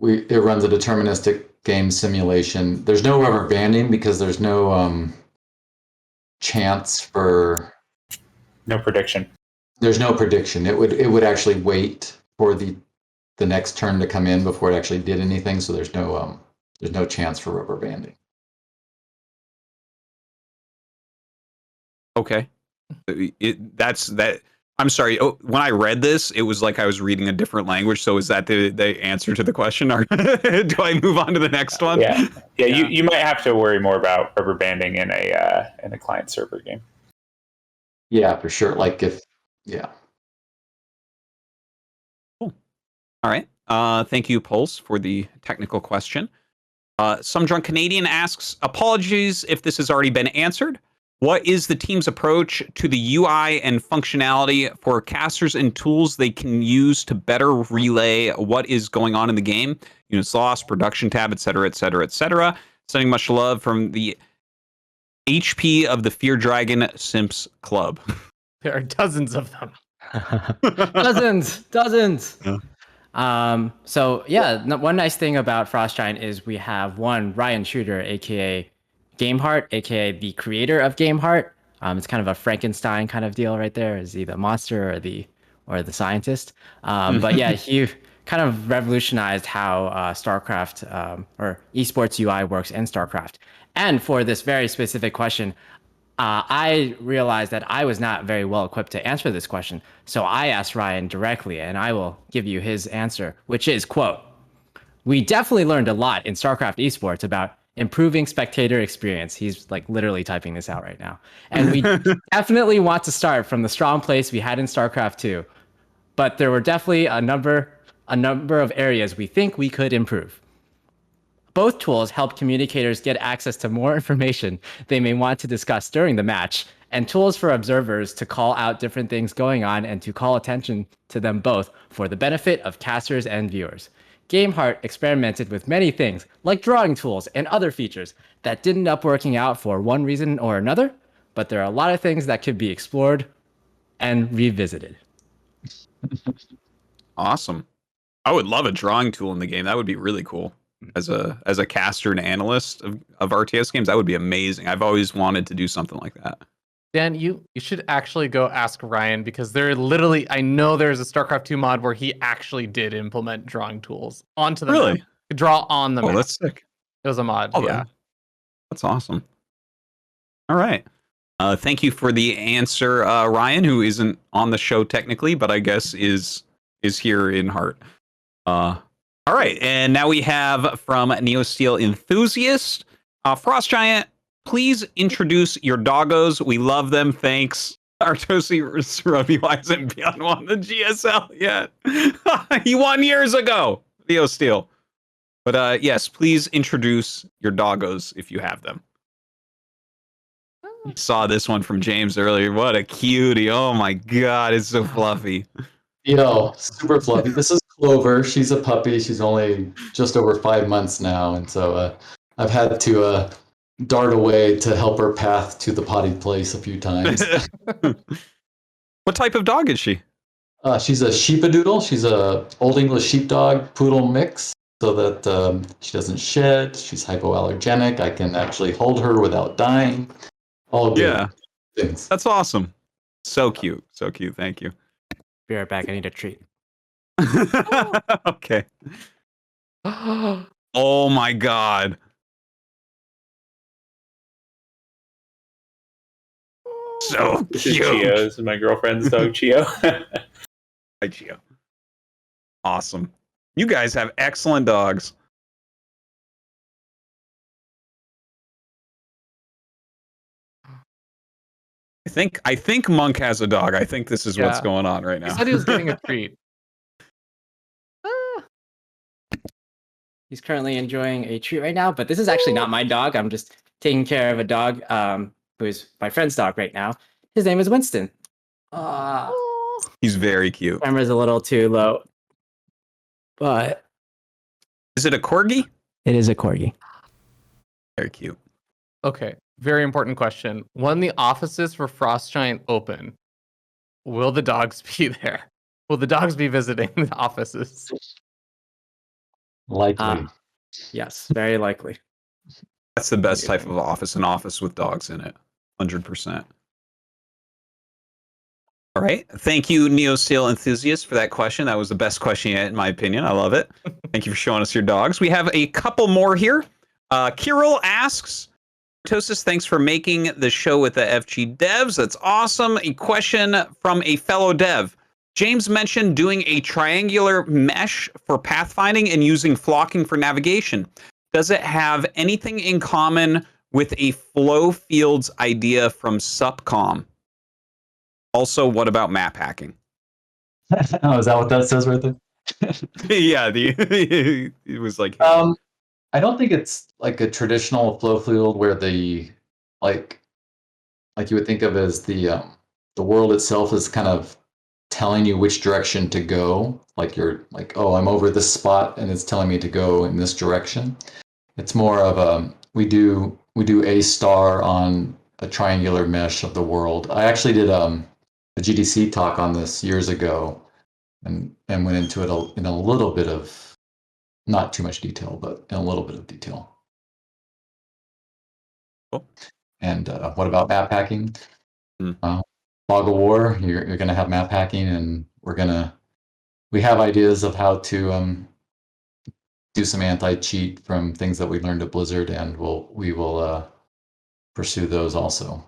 it runs a deterministic game simulation. There's no rubber banding because there's no chance for no prediction. There's no prediction. It would actually wait for the the next turn to come in before it actually did anything. So there's no chance for rubber banding. Okay. That's that. I'm sorry. Oh, when I read this, it was like I was reading a different language. So is that the answer to the question, or do I move on to the next one? Yeah. You might have to worry more about rubber banding in a client server game. Yeah, for sure. Like yeah. Cool. All right. Thank you, Pulse, for the technical question. Some Drunk Canadian asks, apologies if this has already been answered. What is the team's approach to the UI and functionality for casters and tools they can use to better relay what is going on in the game? Units lost, production tab, etc., etc., etc. Sending much love from the HP of the Fear Dragon Simps Club. There are dozens of them. dozens. Yeah. So yeah, one nice thing about Frost Giant is we have one Ryan Shooter, aka Gameheart, aka the creator of Gameheart. It's kind of a Frankenstein kind of deal right there. Is he the monster or the scientist? But yeah, he kind of revolutionized how StarCraft or esports UI works in StarCraft. And for this very specific question, I realized that I was not very well equipped to answer this question. So I asked Ryan directly, and I will give you his answer, which is, quote, "We definitely learned a lot in StarCraft esports about improving spectator experience." He's like literally typing this out right now. "And we definitely want to start from the strong place we had in StarCraft 2. But there were definitely a number of areas we think we could improve. Both tools help communicators get access to more information they may want to discuss during the match, and tools for observers to call out different things going on and to call attention to them both for the benefit of casters and viewers. Gameheart experimented with many things, like drawing tools and other features, that didn't end up working out for one reason or another, but there are a lot of things that could be explored and revisited." Awesome. I would love a drawing tool in the game. That would be really cool. As a caster and analyst of RTS games, that would be amazing. I've always wanted to do something like that. Dan, you should actually go ask Ryan, because there literally, I know there's a StarCraft 2 mod where he actually did implement drawing tools onto the Really? map. Draw on the Oh, map. that's sick. It was a mod. Oh, yeah. That's awesome. All right. Thank you for the answer, Ryan, who isn't on the show technically, but I guess is here in heart. All right, and now we have from Neosteel Enthusiast, Frost Giant. Please introduce your doggos. We love them. Thanks. Artosis Ruby hasn't won the GSL yet. He won years ago, Neosteel. But yes, please introduce your doggos if you have them. Saw this one from James earlier. What a cutie. Oh my god, it's so fluffy. Yo, super fluffy. This is Clover. She's a puppy. She's only just over 5 months now, and so I've had to dart away to help her path to the potty place a few times. What type of dog is she? She's a sheepadoodle. She's a Old English sheepdog poodle mix, so that she doesn't shed. She's hypoallergenic. I can actually hold her without dying. All good Yeah, things. that's awesome. So cute. So cute. Thank you. Be right back. I need a treat. Okay. Oh my god. So This is cute. Chio. This is my girlfriend's dog, Chio. Hi, Gio. Awesome. You guys have excellent dogs. I think Monk has a dog. I think this is what's Yeah. going on right He now. said he was getting a treat. He's currently enjoying a treat right now, but this is actually not my dog. I'm just taking care of a dog who is my friend's dog right now. His name is Winston. He's very cute. Camera's a little too low, but Is it a corgi? it is a corgi. Very cute. Okay, very important question. When the offices for Frost Giant open, will the dogs be there? Will the dogs be visiting the offices? Likely. Yes, very likely. That's the best type of office, an office with dogs in it. 100%. All right. Thank you, NeoSteel enthusiast, for that question. That was the best question yet, in my opinion. I love it. Thank you for showing us your dogs. We have a couple more here. Kirill asks, Artosis, thanks for making the show with the FG devs. That's awesome. A question from a fellow dev. James mentioned doing a triangular mesh for pathfinding and using flocking for navigation. Does it have anything in common with a flow fields idea from SupCom? Also, what about map hacking? Oh, is that what that says right there? Yeah, it was like I don't think it's like a traditional flow field where the like you would think of as the world itself is kind of telling you which direction to go. Like you're like, oh, I'm over this spot and it's telling me to go in this direction. It's more of a we do a star on a triangular mesh of the world. I actually did a GDC talk on this years ago, and went into it in a little bit of, not too much detail, but in a little bit of detail. Cool. And what about map hacking? Mm. Fog of War, you're going to have map hacking, and we have ideas of how to do some anti-cheat from things that we learned at Blizzard, and we will pursue those also.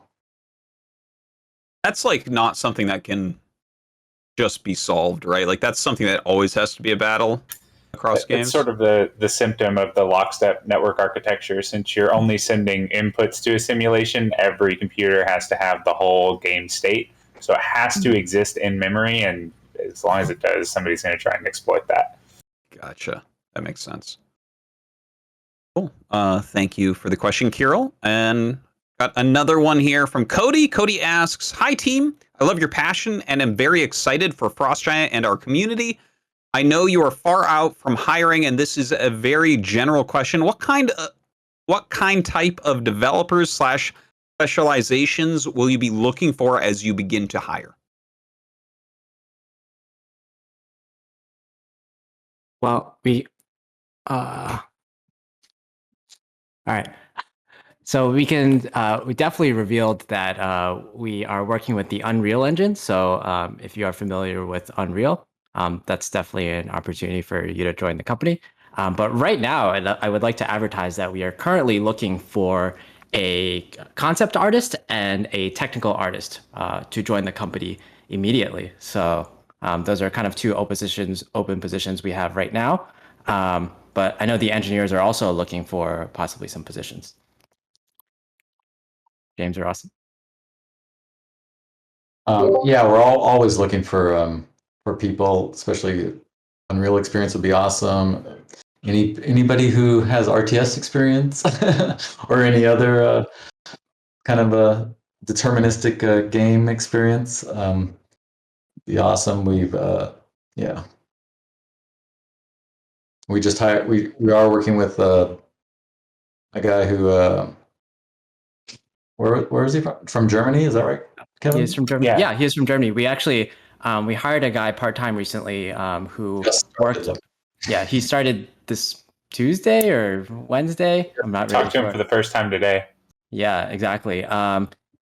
That's like not something that can just be solved, right? Like that's something that always has to be a battle across games. It's sort of the symptom of the Lockstep network architecture. Since you're only sending inputs to a simulation, every computer has to have the whole game state. So it has to exist in memory, and as long as it does, somebody's going to try and exploit that. Gotcha. That makes sense. Cool. Thank you for the question, Kirill. And got another one here from Cody. Cody asks, "Hi team, I love your passion and am very excited for Frost Giant and our community. I know you are far out from hiring, and this is a very general question. What kind type of developers / specializations will you be looking for as you begin to hire?" Well, all right. So we definitely revealed that we are working with the Unreal Engine. So if you are familiar with Unreal, that's definitely an opportunity for you to join the company. But right now, I would like to advertise that we are currently looking for a concept artist and a technical artist to join the company immediately. So those are kind of two open positions we have right now. But I know the engineers are also looking for possibly some positions. James or Austin? Yeah, we're always looking for people, especially Unreal experience would be awesome. Anybody who has RTS experience or any other kind of a deterministic game experience be awesome. We just hired. We are working with a guy who. Where is he from? From Germany, is that right, Kevin? He's from Germany. Yeah. Yeah, he's from Germany. We actually we hired a guy part-time recently who worked. Yeah, he started this Tuesday or Wednesday. I'm not really Talked to him for the first time today. Yeah, exactly.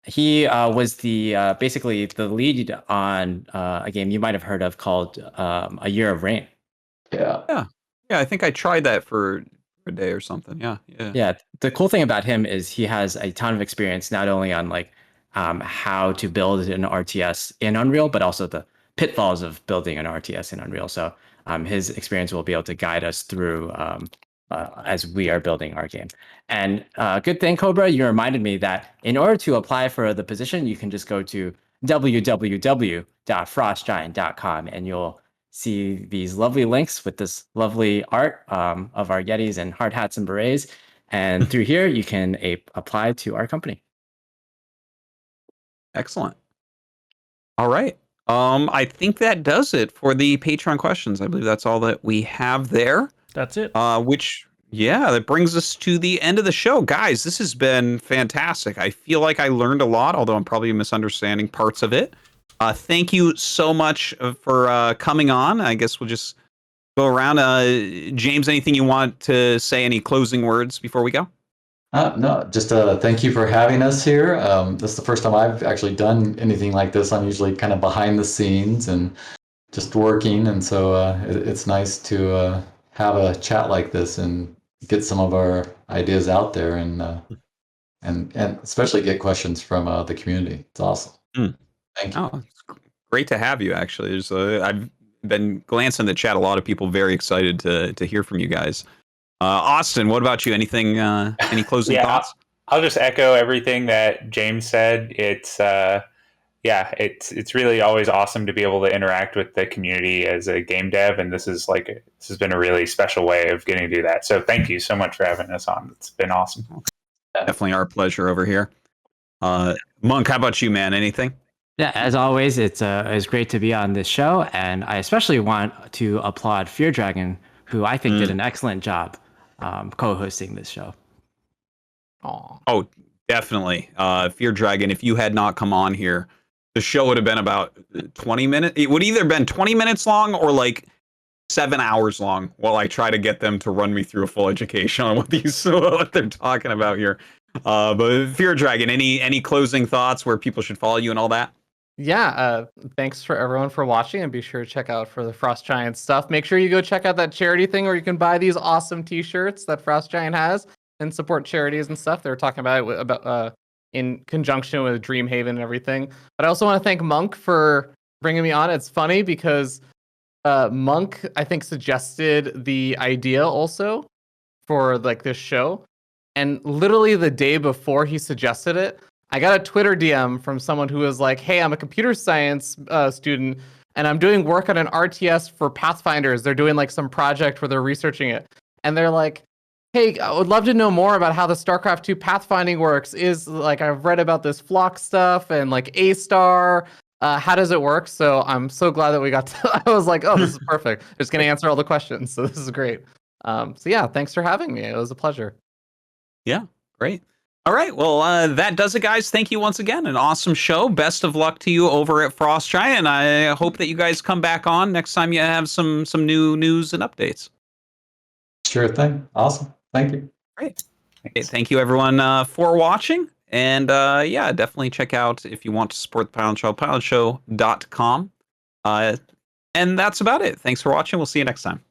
He was the basically the lead on a game you might have heard of called A Year of Rain. Yeah. Yeah, I think I tried that for a day or something. Yeah. The cool thing about him is he has a ton of experience not only on like how to build an RTS in Unreal, but also the pitfalls of building an RTS in Unreal. So his experience will be able to guide us through as we are building our game. And good thing, Cobra, you reminded me that in order to apply for the position, you can just go to www.frostgiant.com and you'll see these lovely links with this lovely art of our Yetis and hard hats and berets. And through here, you can apply to our company. Excellent. All right. I think that does it for the Patreon questions. I believe that's all that we have there. That's it. That brings us to the end of the show. Guys, this has been fantastic. I feel like I learned a lot, although I'm probably misunderstanding parts of it. Thank you so much for coming on. I guess we'll just go around. James, anything you want to say? Any closing words before we go? No, just thank you for having us here. This is the first time I've actually done anything like this. I'm usually kind of behind the scenes and just working, and so it's nice to have a chat like this and get some of our ideas out there, and especially get questions from the community. It's awesome. Mm. Thank you. Oh, it's great to have you. Actually, I've been glancing the chat. A lot of people very excited to hear from you guys. Austin, what about you? Anything? Any closing Yeah, thoughts? I'll just echo everything that James said. It's really always awesome to be able to interact with the community as a game dev, and this has been a really special way of getting to do that. So thank you so much for having us on. It's been awesome. Definitely our pleasure over here. Monk, how about you, man? Anything? Yeah, as always, it's great to be on this show, and I especially want to applaud Fear Dragon, who I think did an excellent job co-hosting this show. Aw. Oh, definitely. Fear Dragon, if you had not come on here, the show would have been about 20 minutes. It would either been 20 minutes long or like 7 hours long while I try to get them to run me through a full education on what they're talking about here. But Fear Dragon, any closing thoughts where people should follow you and all that? Yeah, thanks for everyone for watching, and be sure to check out for the Frost Giant stuff. Make sure you go check out that charity thing where you can buy these awesome T-shirts that Frost Giant has and support charities and stuff. They were talking about it in conjunction with Dreamhaven and everything. But I also want to thank Monk for bringing me on. It's funny because Monk, I think, suggested the idea also for like this show, and literally the day before he suggested it, I got a Twitter DM from someone who was like, "Hey, I'm a computer science student, and I'm doing work on an RTS for Pathfinders. They're doing like some project where they're researching it, and they're like, hey, I would love to know more about how the StarCraft 2 pathfinding works. Is like I've read about this flock stuff and like A star. How does it work?" So I'm so glad that we got to. I was like, "Oh, this is perfect. It's going to answer all the questions. So this is great." So yeah, thanks for having me. It was a pleasure. Yeah, great. All right, well, that does it, guys. Thank you once again. An awesome show. Best of luck to you over at Frost Giant. I hope that you guys come back on next time you have some new news and updates. Sure thing. Awesome. Thank you. Great. Okay, thank you, everyone, for watching. And yeah, definitely check out if you want to support the Pylon Show, pylonshow.com. And that's about it. Thanks for watching. We'll see you next time.